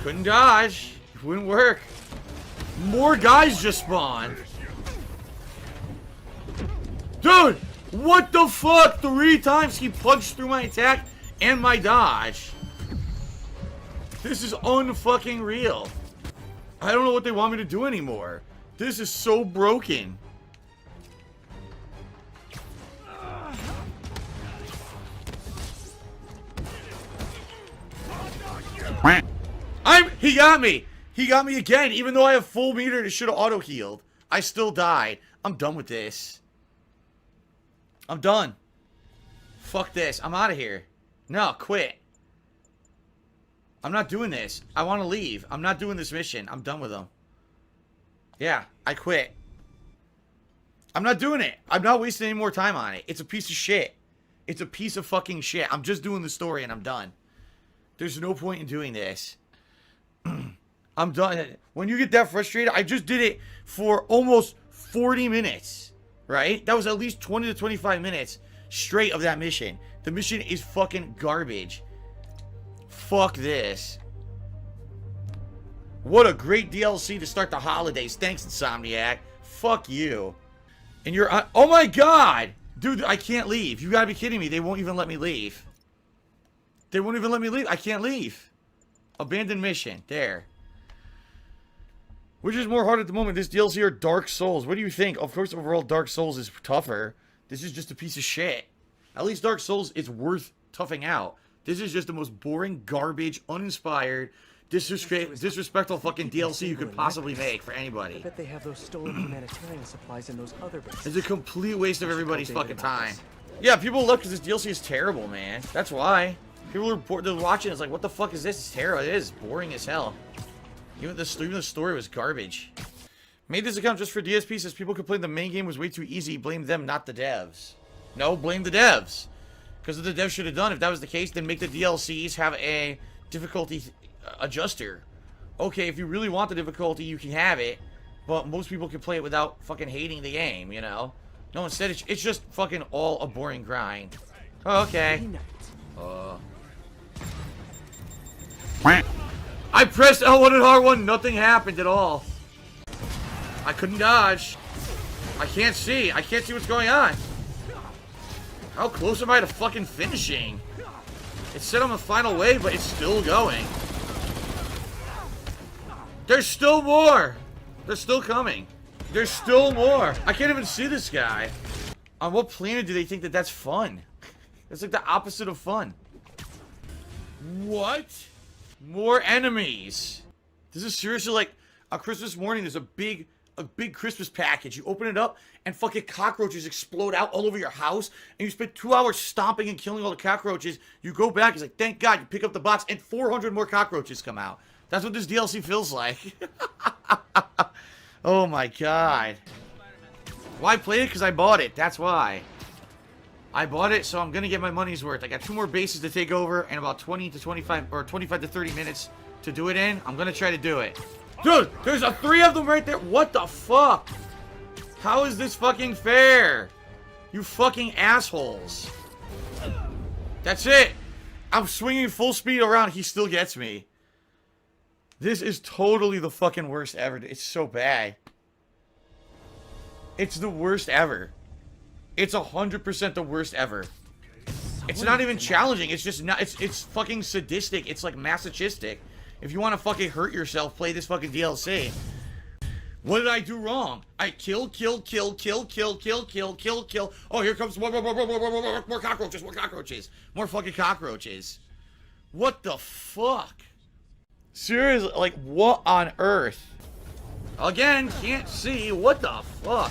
Couldn't dodge. It wouldn't work. More guys just spawned. Dude, what the fuck? 3 times he punched through my attack and my dodge. This is unfucking real. I don't know what they want me to do anymore. This is so broken. He got me. He got me again, even though I have full meter and it should have auto-healed. I still died. I'm done with this. I'm done. Fuck this. I'm out of here. No, quit. I'm not doing this. I want to leave. I'm not doing this mission. I'm done with them. Yeah, I quit. I'm not doing it. I'm not wasting any more time on it. It's a piece of shit. It's a piece of fucking shit. I'm just doing the story and I'm done. There's no point in doing this. I'm done. When you get that frustrated, I just did it for almost 40 minutes, right? That was at least 20 to 25 minutes straight of that mission. The mission is fucking garbage. Fuck this. What a great DLC to start the holidays. Thanks, Insomniac. Fuck you. And you're... oh my god! Dude, I can't leave. You gotta be kidding me. They won't even let me leave. They won't even let me leave. I can't leave. Abandoned mission. There. Which is more hard at the moment, this DLC or Dark Souls? What do you think? Of course, overall, Dark Souls is tougher. This is just a piece of shit. At least Dark Souls is worth toughing out. This is just the most boring, garbage, uninspired, disrespectful fucking DLC you could possibly make for anybody. I bet they have those stolen humanitarian supplies in those other bases. It's a complete waste of everybody's fucking time. Yeah, people look because this DLC is terrible, man. That's why. People are they're watching. It's like, what the fuck is this? It's terrible. It is boring as hell. Even the story was garbage. Made this account just for DSP. Says people complain the main game was way too easy. Blame them, not the devs. No, blame the devs. Because what the devs should have done, if that was the case, then make the DLCs have a difficulty adjuster. Okay, if you really want the difficulty, you can have it. But most people can play it without fucking hating the game, you know? No, instead it's just fucking all a boring grind. Oh, okay. I pressed L1 and R1, nothing happened at all. I couldn't dodge. I can't see what's going on. How close am I to fucking finishing? It said I'm the final wave, but it's still going. There's still more. They're still coming. There's still more. I can't even see this guy. On what planet do they think that that's fun? It's like the opposite of fun. What? More enemies. This is seriously like a Christmas morning. There's a big Christmas package. You open it up and fucking cockroaches explode out all over your house. And you spend 2 hours stomping and killing all the cockroaches. You go back. It's like, thank God. You pick up the box and 400 more cockroaches come out. That's what this DLC feels like. Oh my God. Why play it? Because I bought it. That's why. I bought it, so I'm going to get my money's worth. I got 2 more bases to take over and about 20 to 25 or 25 to 30 minutes to do it in. I'm going to try to do it. Dude, there's 3 of them right there. What the fuck? How is this fucking fair? You fucking assholes. That's it. I'm swinging full speed around. He still gets me. This is totally the fucking worst ever. It's so bad. It's the worst ever. It's 100% the worst ever. It's not even challenging. It's just not. It's fucking sadistic. It's like masochistic. If you want to fucking hurt yourself, play this fucking DLC. What did I do wrong? I kill. Oh, here comes more cockroaches. More cockroaches. More fucking cockroaches. What the fuck? Seriously, like, what on earth? Again, can't see. What the fuck?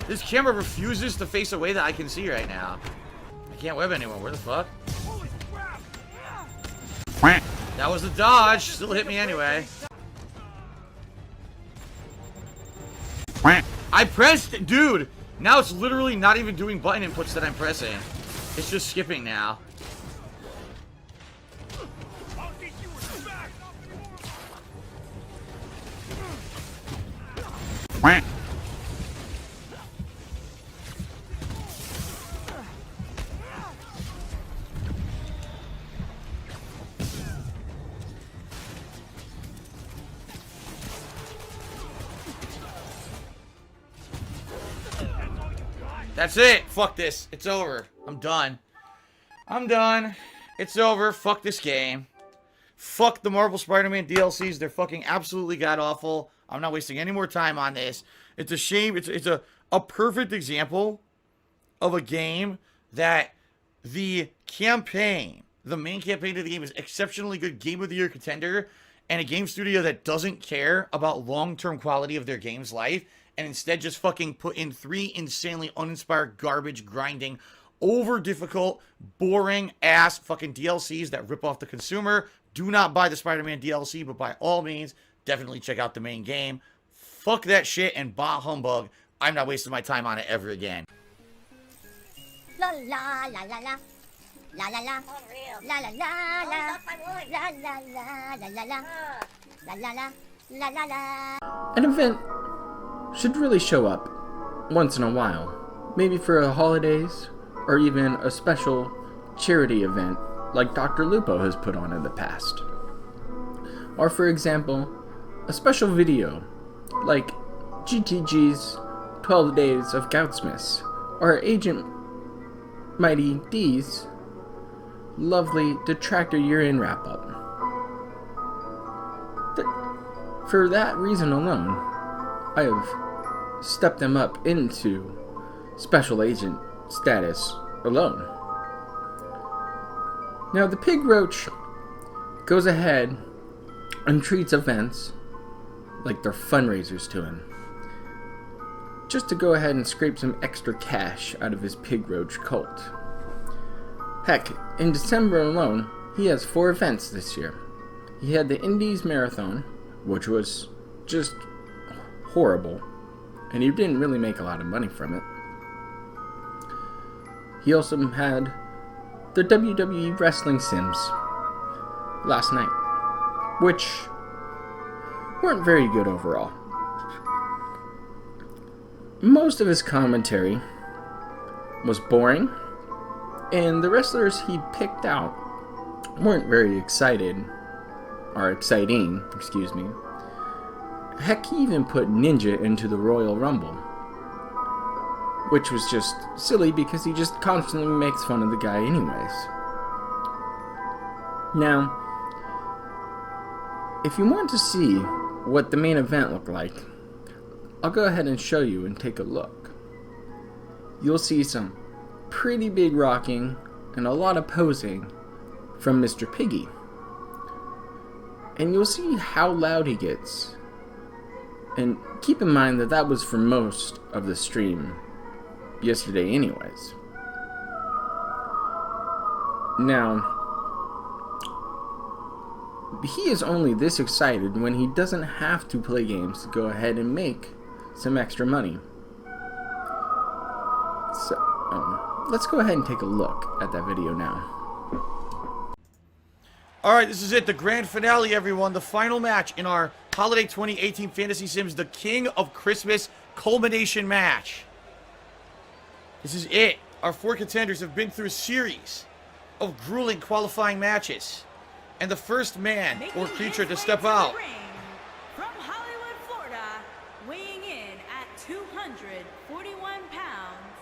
This camera refuses to face a way that I can see right now. I can't web anyone. Where the fuck? That was a dodge. Still hit me anyway. I pressed, dude. Now it's literally not even doing button inputs that I'm pressing. It's just skipping now. That's it. Fuck this. It's over. I'm done. I'm done. It's over. Fuck this game. Fuck the Marvel Spider-Man DLCs. They're fucking absolutely god-awful. I'm not wasting any more time on this. It's a shame. It's a perfect example of a game that the campaign, the main campaign of the game, is exceptionally good Game of the Year contender, and a game studio that doesn't care about long-term quality of their game's life, and instead just fucking put in 3 insanely uninspired, garbage, grinding, over difficult, boring ass fucking DLCs that rip off the consumer. Do not buy the Spider-Man DLC, but by all means, definitely check out the main game. Fuck that shit and bah humbug. I'm not wasting my time on it ever again. La la la la la. La la la. La la la la. La la la la la la. La la la la la la. An event should really show up once in a while. Maybe for the holidays, or even a special charity event like Dr. Lupo has put on in the past. Or for example, a special video like GTG's 12 Days of Goutsmiths, or Agent Mighty D's lovely Detractor Year-End Wrap-Up. For that reason alone, I have stepped them up into Special Agent status alone. Now, the Pig Roach goes ahead and treats events like they're fundraisers to him, just to go ahead and scrape some extra cash out of his Pig Roach cult. Heck, in December alone, he has 4 events this year. He had the Indies Marathon, which was just horrible, and he didn't really make a lot of money from it. He also had the WWE Wrestling Sims last night, which weren't very good overall. Most of his commentary was boring, and the wrestlers he picked out weren't very exciting. Heck, he even put Ninja into the Royal Rumble, which was just silly because he just constantly makes fun of the guy anyways. Now, if you want to see what the main event looked like, I'll go ahead and show you and take a look. You'll see some pretty big rocking and a lot of posing from Mr. Piggy. And you'll see how loud he gets. And keep in mind that that was for most of the stream yesterday anyways. Now, he is only this excited when he doesn't have to play games to go ahead and make some extra money. So, let's go ahead and take a look at that video now. Alright, this is it. The grand finale, everyone. The final match in our Holiday 2018 Fantasy Sims, the King of Christmas culmination match. This is it. Our 4 contenders have been through a series of grueling qualifying matches. And the first man or creature to step out. From Hollywood, Florida, weighing in at 241 pounds,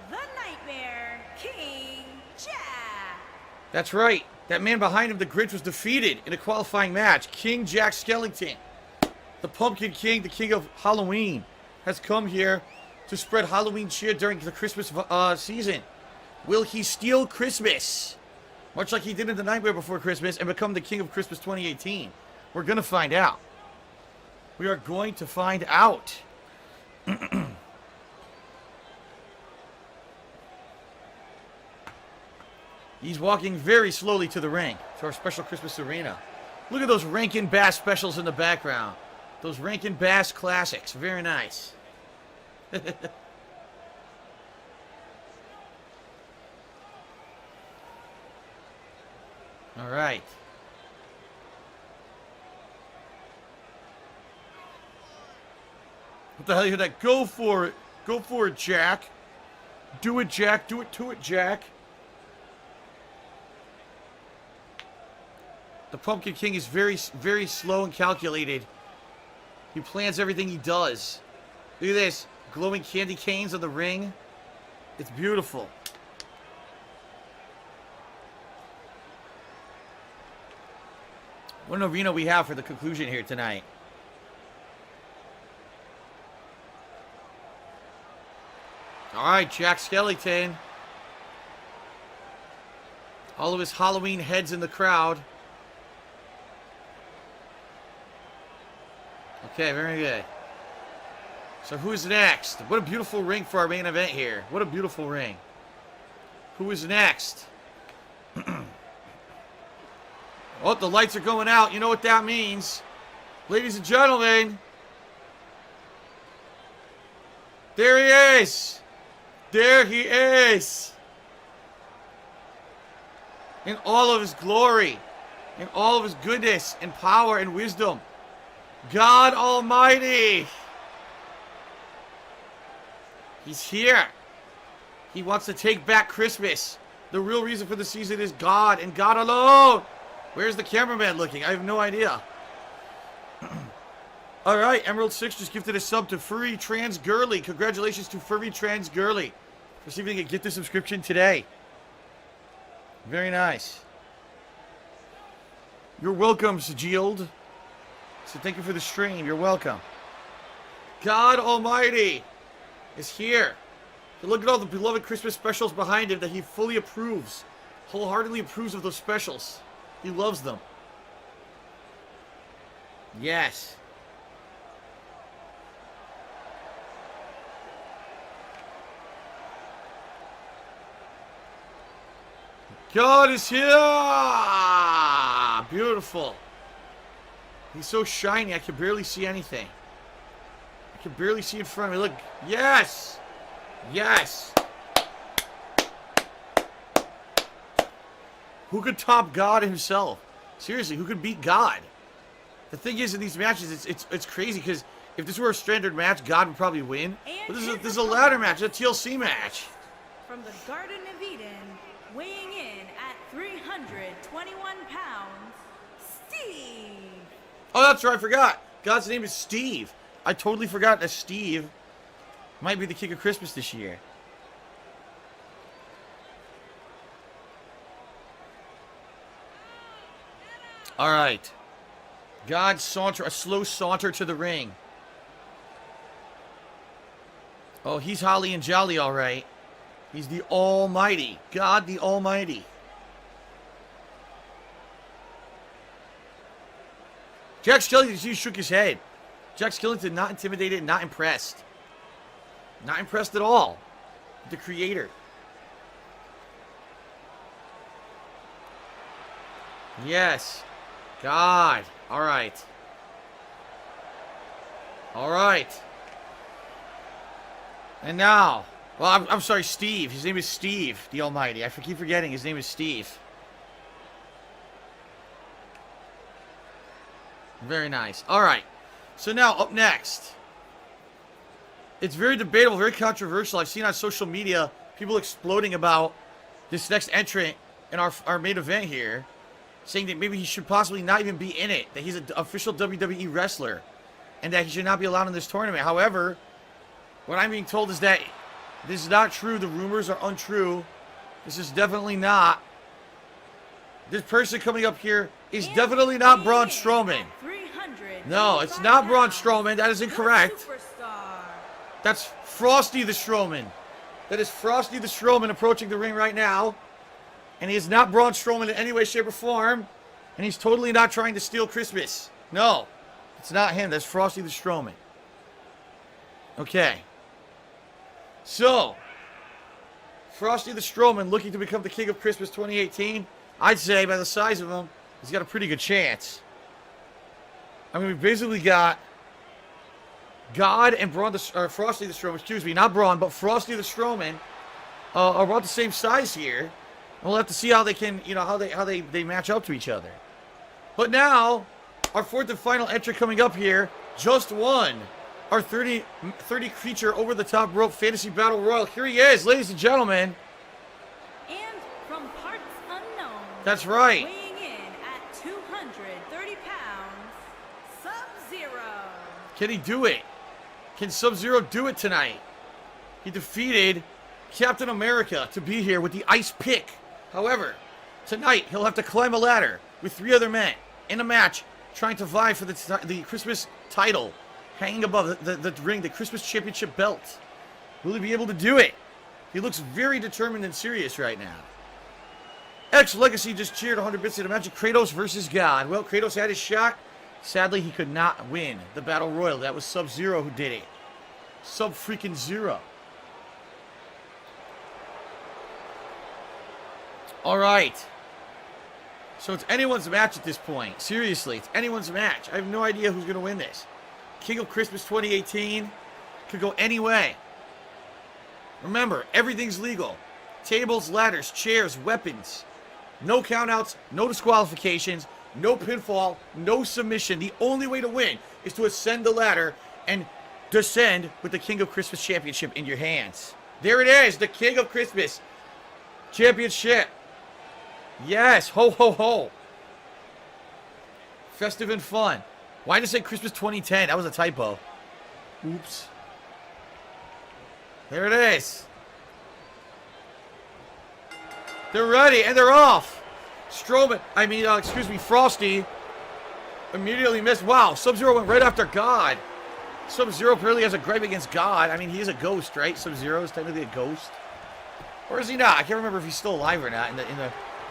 the Nightmare King Jack. That's right. That man behind him, the Grinch, was defeated in a qualifying match. King Jack Skellington, the Pumpkin King, the King of Halloween, has come here to spread Halloween cheer during the Christmas season. Will he steal Christmas? Much like he did in The Nightmare Before Christmas and become the King of Christmas 2018. We're going to find out. We are going to find out. He's walking very slowly to the ring, to our special Christmas arena. Look at those Rankin Bass specials in the background. Those Rankin Bass classics. Very nice. All right. What the hell you hear that? Go for it. Go for it, Jack. Do it, Jack. Do it to it, Jack. The Pumpkin King is very, very slow and calculated. He plans everything he does. Look at this. Glowing candy canes on the ring. It's beautiful. What an arena we have for the conclusion here tonight. Alright, Jack Skellington. All of his Halloween heads in the crowd. Okay, very good. So who's next? What a beautiful ring for our main event here. What a beautiful ring. Who is next? Oh, the lights are going out. You know what that means. Ladies and gentlemen. There he is. There he is. In all of his glory. In all of his goodness and power and wisdom. God Almighty. He's here. He wants to take back Christmas. The real reason for the season is God and God alone. Where's the cameraman looking? I have no idea. Alright, Emerald 6 just gifted a sub to Furry Trans Girly. Congratulations to Furry Trans Girly for see if they can get the subscription today. Very nice. You're welcome, Sejield. So thank you for the stream. You're welcome. God Almighty is here. Look at all the beloved Christmas specials behind him that he fully approves. Wholeheartedly approves of those specials. He loves them. Yes. God is here! Beautiful. He's so shiny, I can barely see anything. I can barely see in front of me. Look. Yes! Yes! Who could top God himself? Seriously, who could beat God? The thing is, in these matches, it's crazy, because if this were a standard match, God would probably win. But this is a ladder match, a TLC match. From the Garden of Eden, weighing in at 321 pounds, Steve. Oh, that's right, I forgot. God's name is Steve. I totally forgot that Steve might be the King of Christmas this year. All right. God saunter, a slow saunter to the ring. Oh, he's holly and jolly, all right. He's the Almighty. God the Almighty. Jack Skellington shook his head. Jack Skellington not intimidated, not impressed. Not impressed at all. The creator. Yes. God. All right. All right. And now. Well, I'm sorry, Steve. His name is Steve, the Almighty. I keep forgetting his name is Steve. Very nice. All right. So now, up next. It's very debatable, very controversial. I've seen on social media people exploding about this next entrant in our main event here, saying that maybe he should possibly not even be in it, that he's an official WWE wrestler, and that he should not be allowed in this tournament. However, what I'm being told is that this is not true. The rumors are untrue. This is definitely not. This person coming up here is definitely not Braun Strowman. No, it's not Braun Strowman. That is incorrect. That's Frosty the Strowman. That is Frosty the Strowman approaching the ring right now. And he is not Braun Strowman in any way, shape, or form. And he's totally not trying to steal Christmas. No, it's not him. That's Frosty the Strowman. Okay. So, Frosty the Strowman looking to become the King of Christmas 2018. I'd say by the size of him, he's got a pretty good chance. I mean, we basically got God and Frosty the Strowman, excuse me, not Braun, but Frosty the Strowman are about the same size here. And we'll have to see how they can, you know, how they match up to each other. But now, our fourth and final entry coming up here, just one. Our 30 creature over the top rope fantasy battle royal. Here he is, ladies and gentlemen. And from parts unknown. That's right. Weighing in at 230 pounds, Sub-Zero. Can he do it? Can Sub-Zero do it tonight? He defeated Captain America to be here with the ice pick. However, tonight he'll have to climb a ladder with 3 other men in a match trying to vie for the Christmas title hanging above the ring, the Christmas championship belt. Will he be able to do it? He looks very determined and serious right now. X Legacy just cheered 100 bits in a match of Kratos versus God. Well, Kratos had his shot. Sadly, he could not win the Battle Royal. That was Sub-Zero who did it. Sub-freaking-Zero. All right. So it's anyone's match at this point. Seriously, it's anyone's match. I have no idea who's going to win this. King of Christmas 2018 could go any way. Remember, everything's legal. Tables, ladders, chairs, weapons. No countouts, no disqualifications, no pinfall, no submission. The only way to win is to ascend the ladder and descend with the King of Christmas Championship in your hands. There it is, the King of Christmas Championship. Yes, ho, ho, ho. Festive and fun. Why did it say Christmas 2010? That was a typo. Oops. There it is. They're ready, and they're off. Frosty immediately missed. Wow, Sub-Zero went right after God. Sub-Zero apparently has a gripe against God. I mean, he is a ghost, right? Sub-Zero is technically a ghost. Or is he not? I can't remember if he's still alive or not. In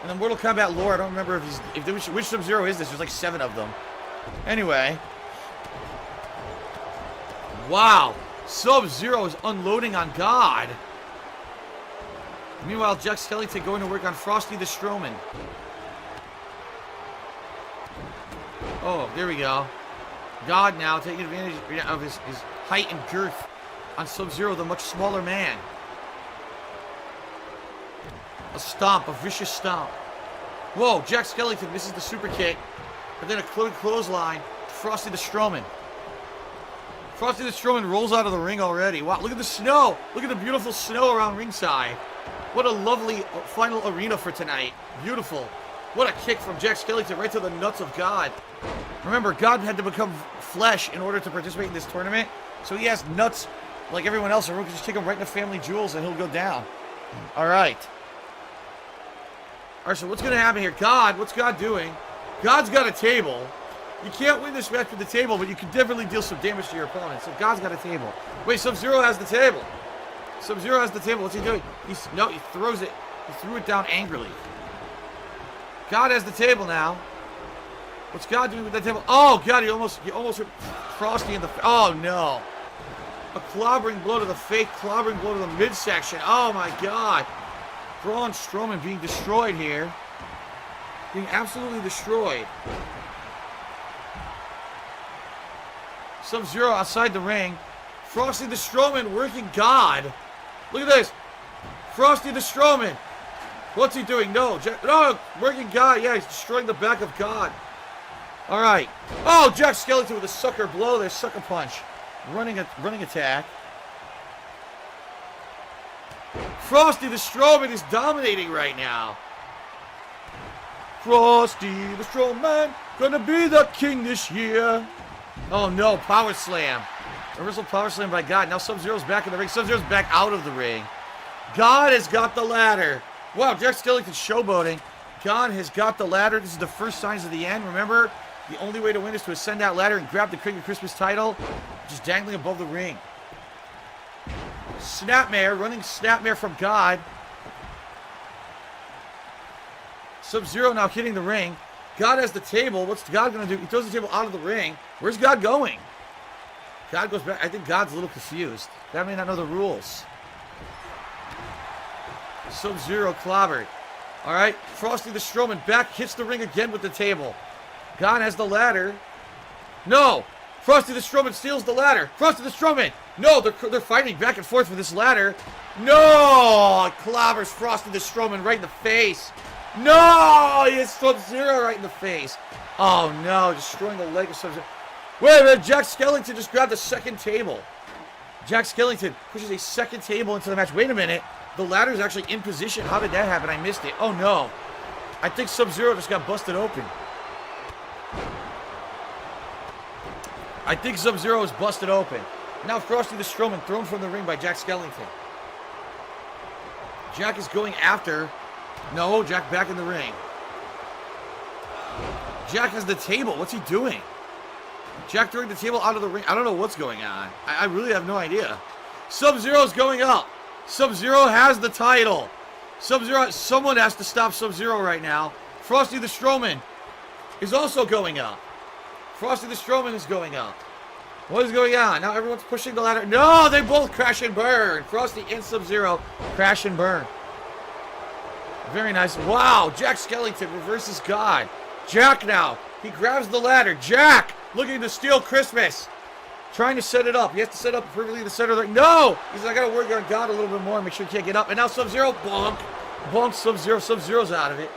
the Mortal Kombat lore, I don't remember which Sub-Zero is this. There's like 7 of them. Anyway. Wow. Sub-Zero is unloading on God. Meanwhile, Jack Skellington going to work on Frosty the Strowman. Oh, there we go. God now taking advantage of his height and girth on Sub-Zero, the much smaller man. A stomp, a vicious stomp. Whoa, Jack Skellington misses the super kick. But then a clothesline to Frosty the Strowman. Frosty the Strowman rolls out of the ring already. Wow, look at the snow. Look at the beautiful snow around ringside. What a lovely final arena for tonight. Beautiful. What a kick from Jack Skellington right to the nuts of God. Remember, God had to become flesh in order to participate in this tournament. So he has nuts like everyone else. Everyone can just take him right into Family Jewels and he'll go down. All right. All right, so what's going to happen here? God, what's God doing? God's got a table. You can't win this match with the table, but you can definitely deal some damage to your opponent. So God's got a table. Wait, Sub-Zero has the table. Sub-Zero has the table. What's he doing? He throws it. He threw it down angrily. God has the table now. What's God doing with that table? Oh, God, he almost hit Frosty in the... Oh, no. A clobbering blow to the face, clobbering blow to the midsection. Oh, my God. Braun Strowman being destroyed here. Being absolutely destroyed. Sub-Zero outside the ring. Frosty the Strowman working God. Look at this. Frosty the Strowman. What's he doing? No, working God. Yeah, he's destroying the back of God. All right. Oh, Jack Skellington with a sucker blow there, sucker punch. Running attack. Frosty the Strowman is dominating right now. Frosty the Strowman, gonna be the king this year. Oh no, power slam. Reversal power slam by God. Now Sub-Zero's back in the ring. Sub-Zero's back out of the ring. God has got the ladder. Wow, Jack Skellington showboating. God has got the ladder. This is the first signs of the end. Remember, the only way to win is to ascend that ladder and grab the King of Christmas title, which is dangling above the ring. Snapmare, running Snapmare from God. Sub-Zero now hitting the ring. God has the table. What's God going to do? He throws the table out of the ring. Where's God going? God goes back. I think God's a little confused. God may not know the rules. Sub-Zero clobbered. All right, Frosty the Strowman back, hits the ring again with the table. God has the ladder. No! Frosty the Strowman steals the ladder. Frosty the Strowman! No, they're fighting back and forth for this ladder. No! Clobbers Frosty the Strowman right in the face. No! He hits Sub-Zero right in the face. Oh no, destroying the leg of Sub-Zero. Wait a minute, Jack Skellington just grabbed the second table. Jack Skellington pushes a second table into the match. Wait a minute. The ladder is actually in position. How did that happen? I missed it. Oh no. I think Sub-Zero just got busted open. I think Sub-Zero is busted open. Now Frosty the Strowman thrown from the ring by Jack Skellington. Jack is going after. No, Jack back in the ring. Jack has the table. What's he doing? Jack throwing the table out of the ring. I don't know what's going on. I really have no idea. Sub-Zero's going up. Sub-Zero has the title. Sub-Zero, someone has to stop Sub-Zero right now. Frosty the Strowman is also going up. Frosty the Strowman is going up. What is going on? Now everyone's pushing the ladder. No, they both crash and burn. Frosty and Sub-Zero crash and burn. Very nice. Wow, Jack Skellington reverses God. Jack now. He grabs the ladder. Jack looking to steal Christmas. Trying to set it up. He has to set up perfectly the center of the ring. No! He says, I gotta work on God a little bit more. Make sure he can't get up. And now Sub-Zero, bonk. Bonk Sub-Zero. Sub-Zero's out of it.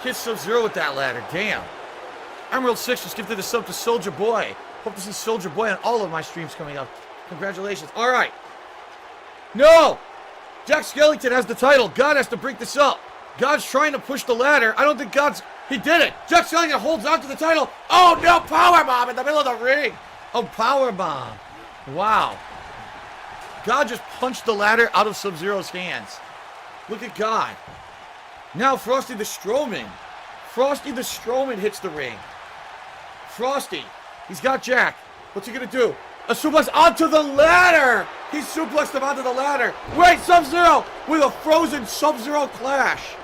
Hits Sub-Zero with that ladder. Damn. Emerald 6 just gifted a sub to Soldier Boy. Hope to see Soldier Boy on all of my streams coming up. Congratulations. All right. No! Jack Skellington has the title. God has to break this up. God's trying to push the ladder. I don't think God's... He did it. Jack Skellington holds on to the title. Oh, no. Powerbomb in the middle of the ring. Oh, powerbomb. Wow. God just punched the ladder out of Sub-Zero's hands. Look at God. Now Frosty the Strowman. Frosty the Strowman hits the ring. Frosty. He's got Jack. What's he going to do? A suplex onto the ladder. He suplexed him onto the ladder. Wait, Sub-Zero with a frozen Sub-Zero clash.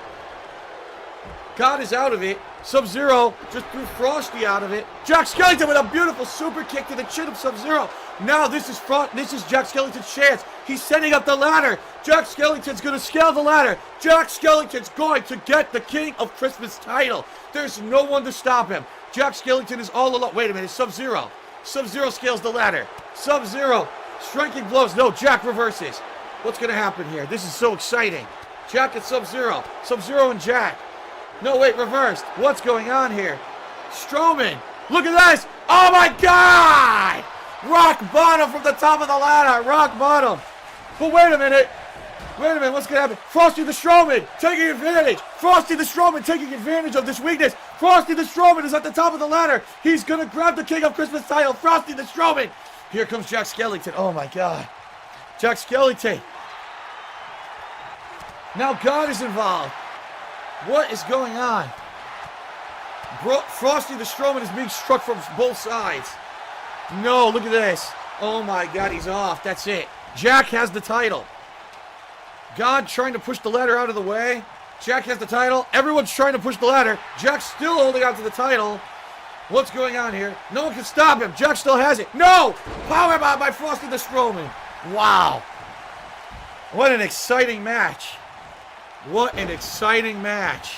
God is out of it. Sub-Zero just threw Frosty out of it. Jack Skellington with a beautiful super kick to the chin of Sub-Zero. Now this is Jack Skellington's chance. He's setting up the ladder. Jack Skellington's going to scale the ladder. Jack Skellington's going to get the King of Christmas title. There's no one to stop him. Jack Skellington is all alone. Wait a minute, Sub-Zero. Sub-Zero scales the ladder. Sub-Zero striking blows. No, Jack reverses. What's going to happen here? This is so exciting. Jack and Sub-Zero. Sub-Zero and Jack. No, wait, reversed. What's going on here? Strowman. Look at this. Oh, my God. Rock bottom from the top of the ladder. Rock bottom. But wait a minute. Wait a minute. What's going to happen? Frosty the Strowman taking advantage. Frosty the Strowman taking advantage of this weakness. Frosty the Strowman is at the top of the ladder. He's going to grab the King of Christmas title. Frosty the Strowman. Here comes Jack Skellington. Oh, my God. Jack Skellington. Now God is involved. What is going on? Frosty the Strowman is being struck from both sides. No, look at this. Oh my God, he's off. That's it. Jack has the title. God trying to push the ladder out of the way. Jack has the title. Everyone's trying to push the ladder. Jack's still holding on to the title. What's going on here? No one can stop him. Jack still has it. No! Powerbomb by Frosty the Strowman. Wow. What an exciting match. What an exciting match.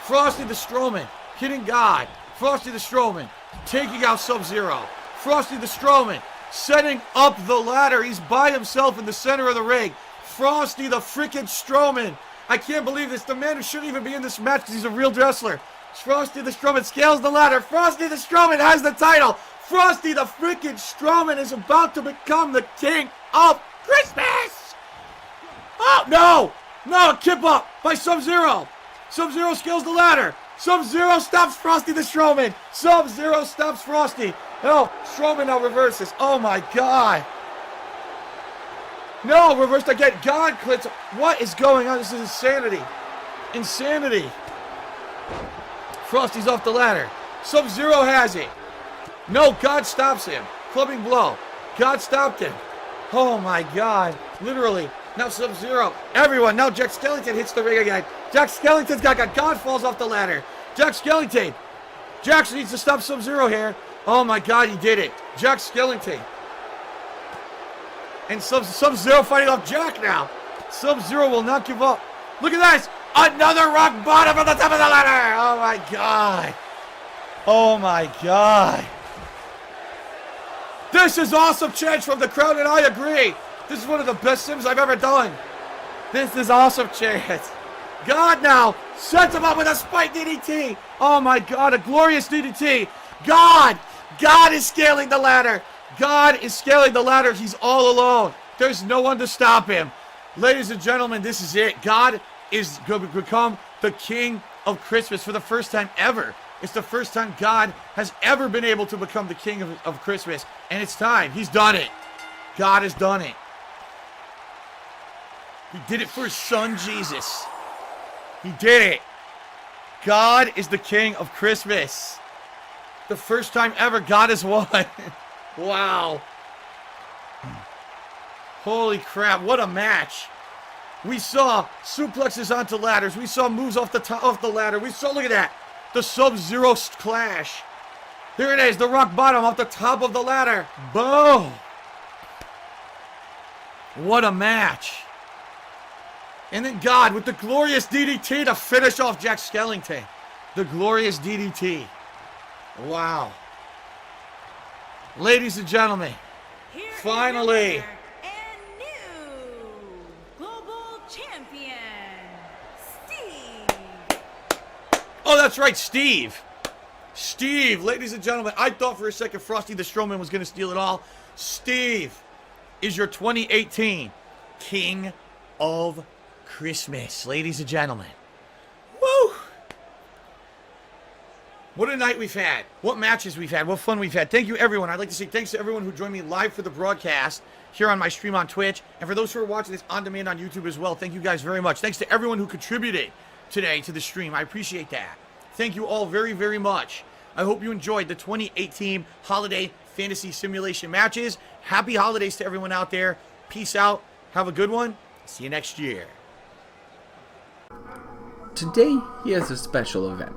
Frosty the Strowman hitting God. Frosty the Strowman taking out Sub-Zero. Frosty the Strowman setting up the ladder. He's by himself in the center of the ring. Frosty the freaking Strowman. I can't believe this. The man who shouldn't even be in this match because he's a real wrestler. Frosty the Strowman scales the ladder. Frosty the Strowman has the title. Frosty the freaking Strowman is about to become the King of Christmas. Oh, no! No, kip up by Sub-Zero. Sub-Zero scales the ladder. Sub-Zero stops Frosty the Strowman. Sub-Zero stops Frosty. No, Strowman now reverses. Oh, my God. No, reversed again. God clips. What is going on? This is insanity. Insanity. Frosty's off the ladder. Sub-Zero has it. No, God stops him. Clubbing blow. God stopped him. Oh, my God. Literally. Now Sub-Zero. Everyone. Now Jack Skellington hits the ring again. Jack Skellington's got God falls off the ladder. Jack Skellington. Jack needs to stop Sub-Zero here. Oh my God, he did it. Jack Skellington. And Sub-Zero fighting off Jack now. Sub-Zero will not give up. Look at this. Another rock bottom on the top of the ladder. Oh, my God. Oh, my God. This is awesome chants from the crowd, and I agree. This is one of the best sims I've ever done. This is awesome chants. God now sets him up with a spike DDT. Oh, my God. A glorious DDT. God is scaling the ladder. God is scaling the ladder. He's all alone. There's no one to stop him. Ladies and gentlemen, this is it. God is going to become the king of Christmas for the first time ever. It's the first time God has ever been able to become the king of Christmas. And it's time. He's done it. God has done it. He did it for his son, Jesus. He did it. God is the king of Christmas. The first time ever God has won. Wow. Holy crap, what a match. We saw suplexes onto ladders. We saw moves off the ladder. We saw, look at that, the Sub-Zero clash. Here it is, the rock bottom off the top of the ladder. Boom. What a match. And then God with the glorious DDT to finish off Jack Skellington. The glorious DDT. Wow. Ladies and gentlemen, Here is finally. your winner and new global champion, Steve. Oh, that's right, Steve. Steve, ladies and gentlemen, I thought for a second Frosty the Strowman was going to steal it all. Steve is your 2018 King of Christmas, ladies and gentlemen. Woo! What a night we've had. What matches we've had. What fun we've had. Thank you, everyone. I'd like to say thanks to everyone who joined me live for the broadcast here on my stream on Twitch. And for those who are watching this on demand on YouTube as well, thank you guys very much. Thanks to everyone who contributed today to the stream. I appreciate that. Thank you all very, very much. I hope you enjoyed the 2018 Holiday Fantasy Simulation matches. Happy holidays to everyone out there. Peace out. Have a good one. See you next year. Today, he has a special event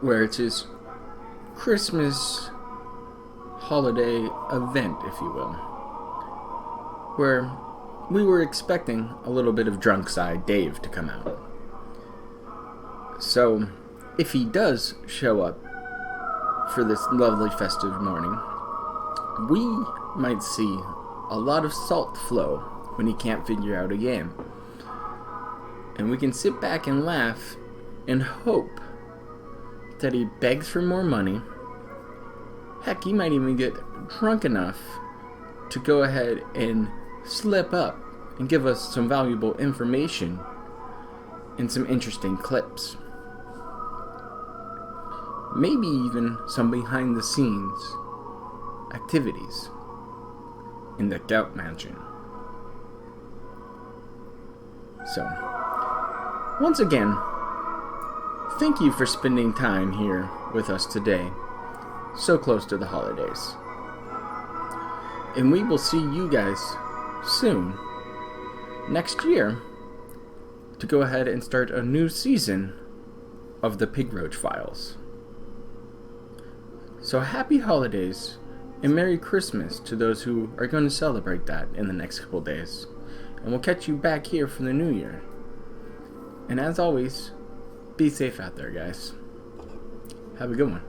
where it's his Christmas holiday event, if you will, where we were expecting a little bit of drunk side Dave to come out. So, if he does show up for this lovely festive morning, we might see a lot of salt flow when he can't figure out a game. And we can sit back and laugh and hope that he begs for more money. Heck, he might even get drunk enough to go ahead and slip up and give us some valuable information and some interesting clips. Maybe even some behind the scenes activities in the Doubt Mansion. So, once again, thank you for spending time here with us today, so close to the holidays. And we will see you guys soon, next year, to go ahead and start a new season of the Pig Roach Files. So happy holidays and Merry Christmas to those who are going to celebrate that in the next couple days. And we'll catch you back here for the new year. And as always, be safe out there, guys. Have a good one.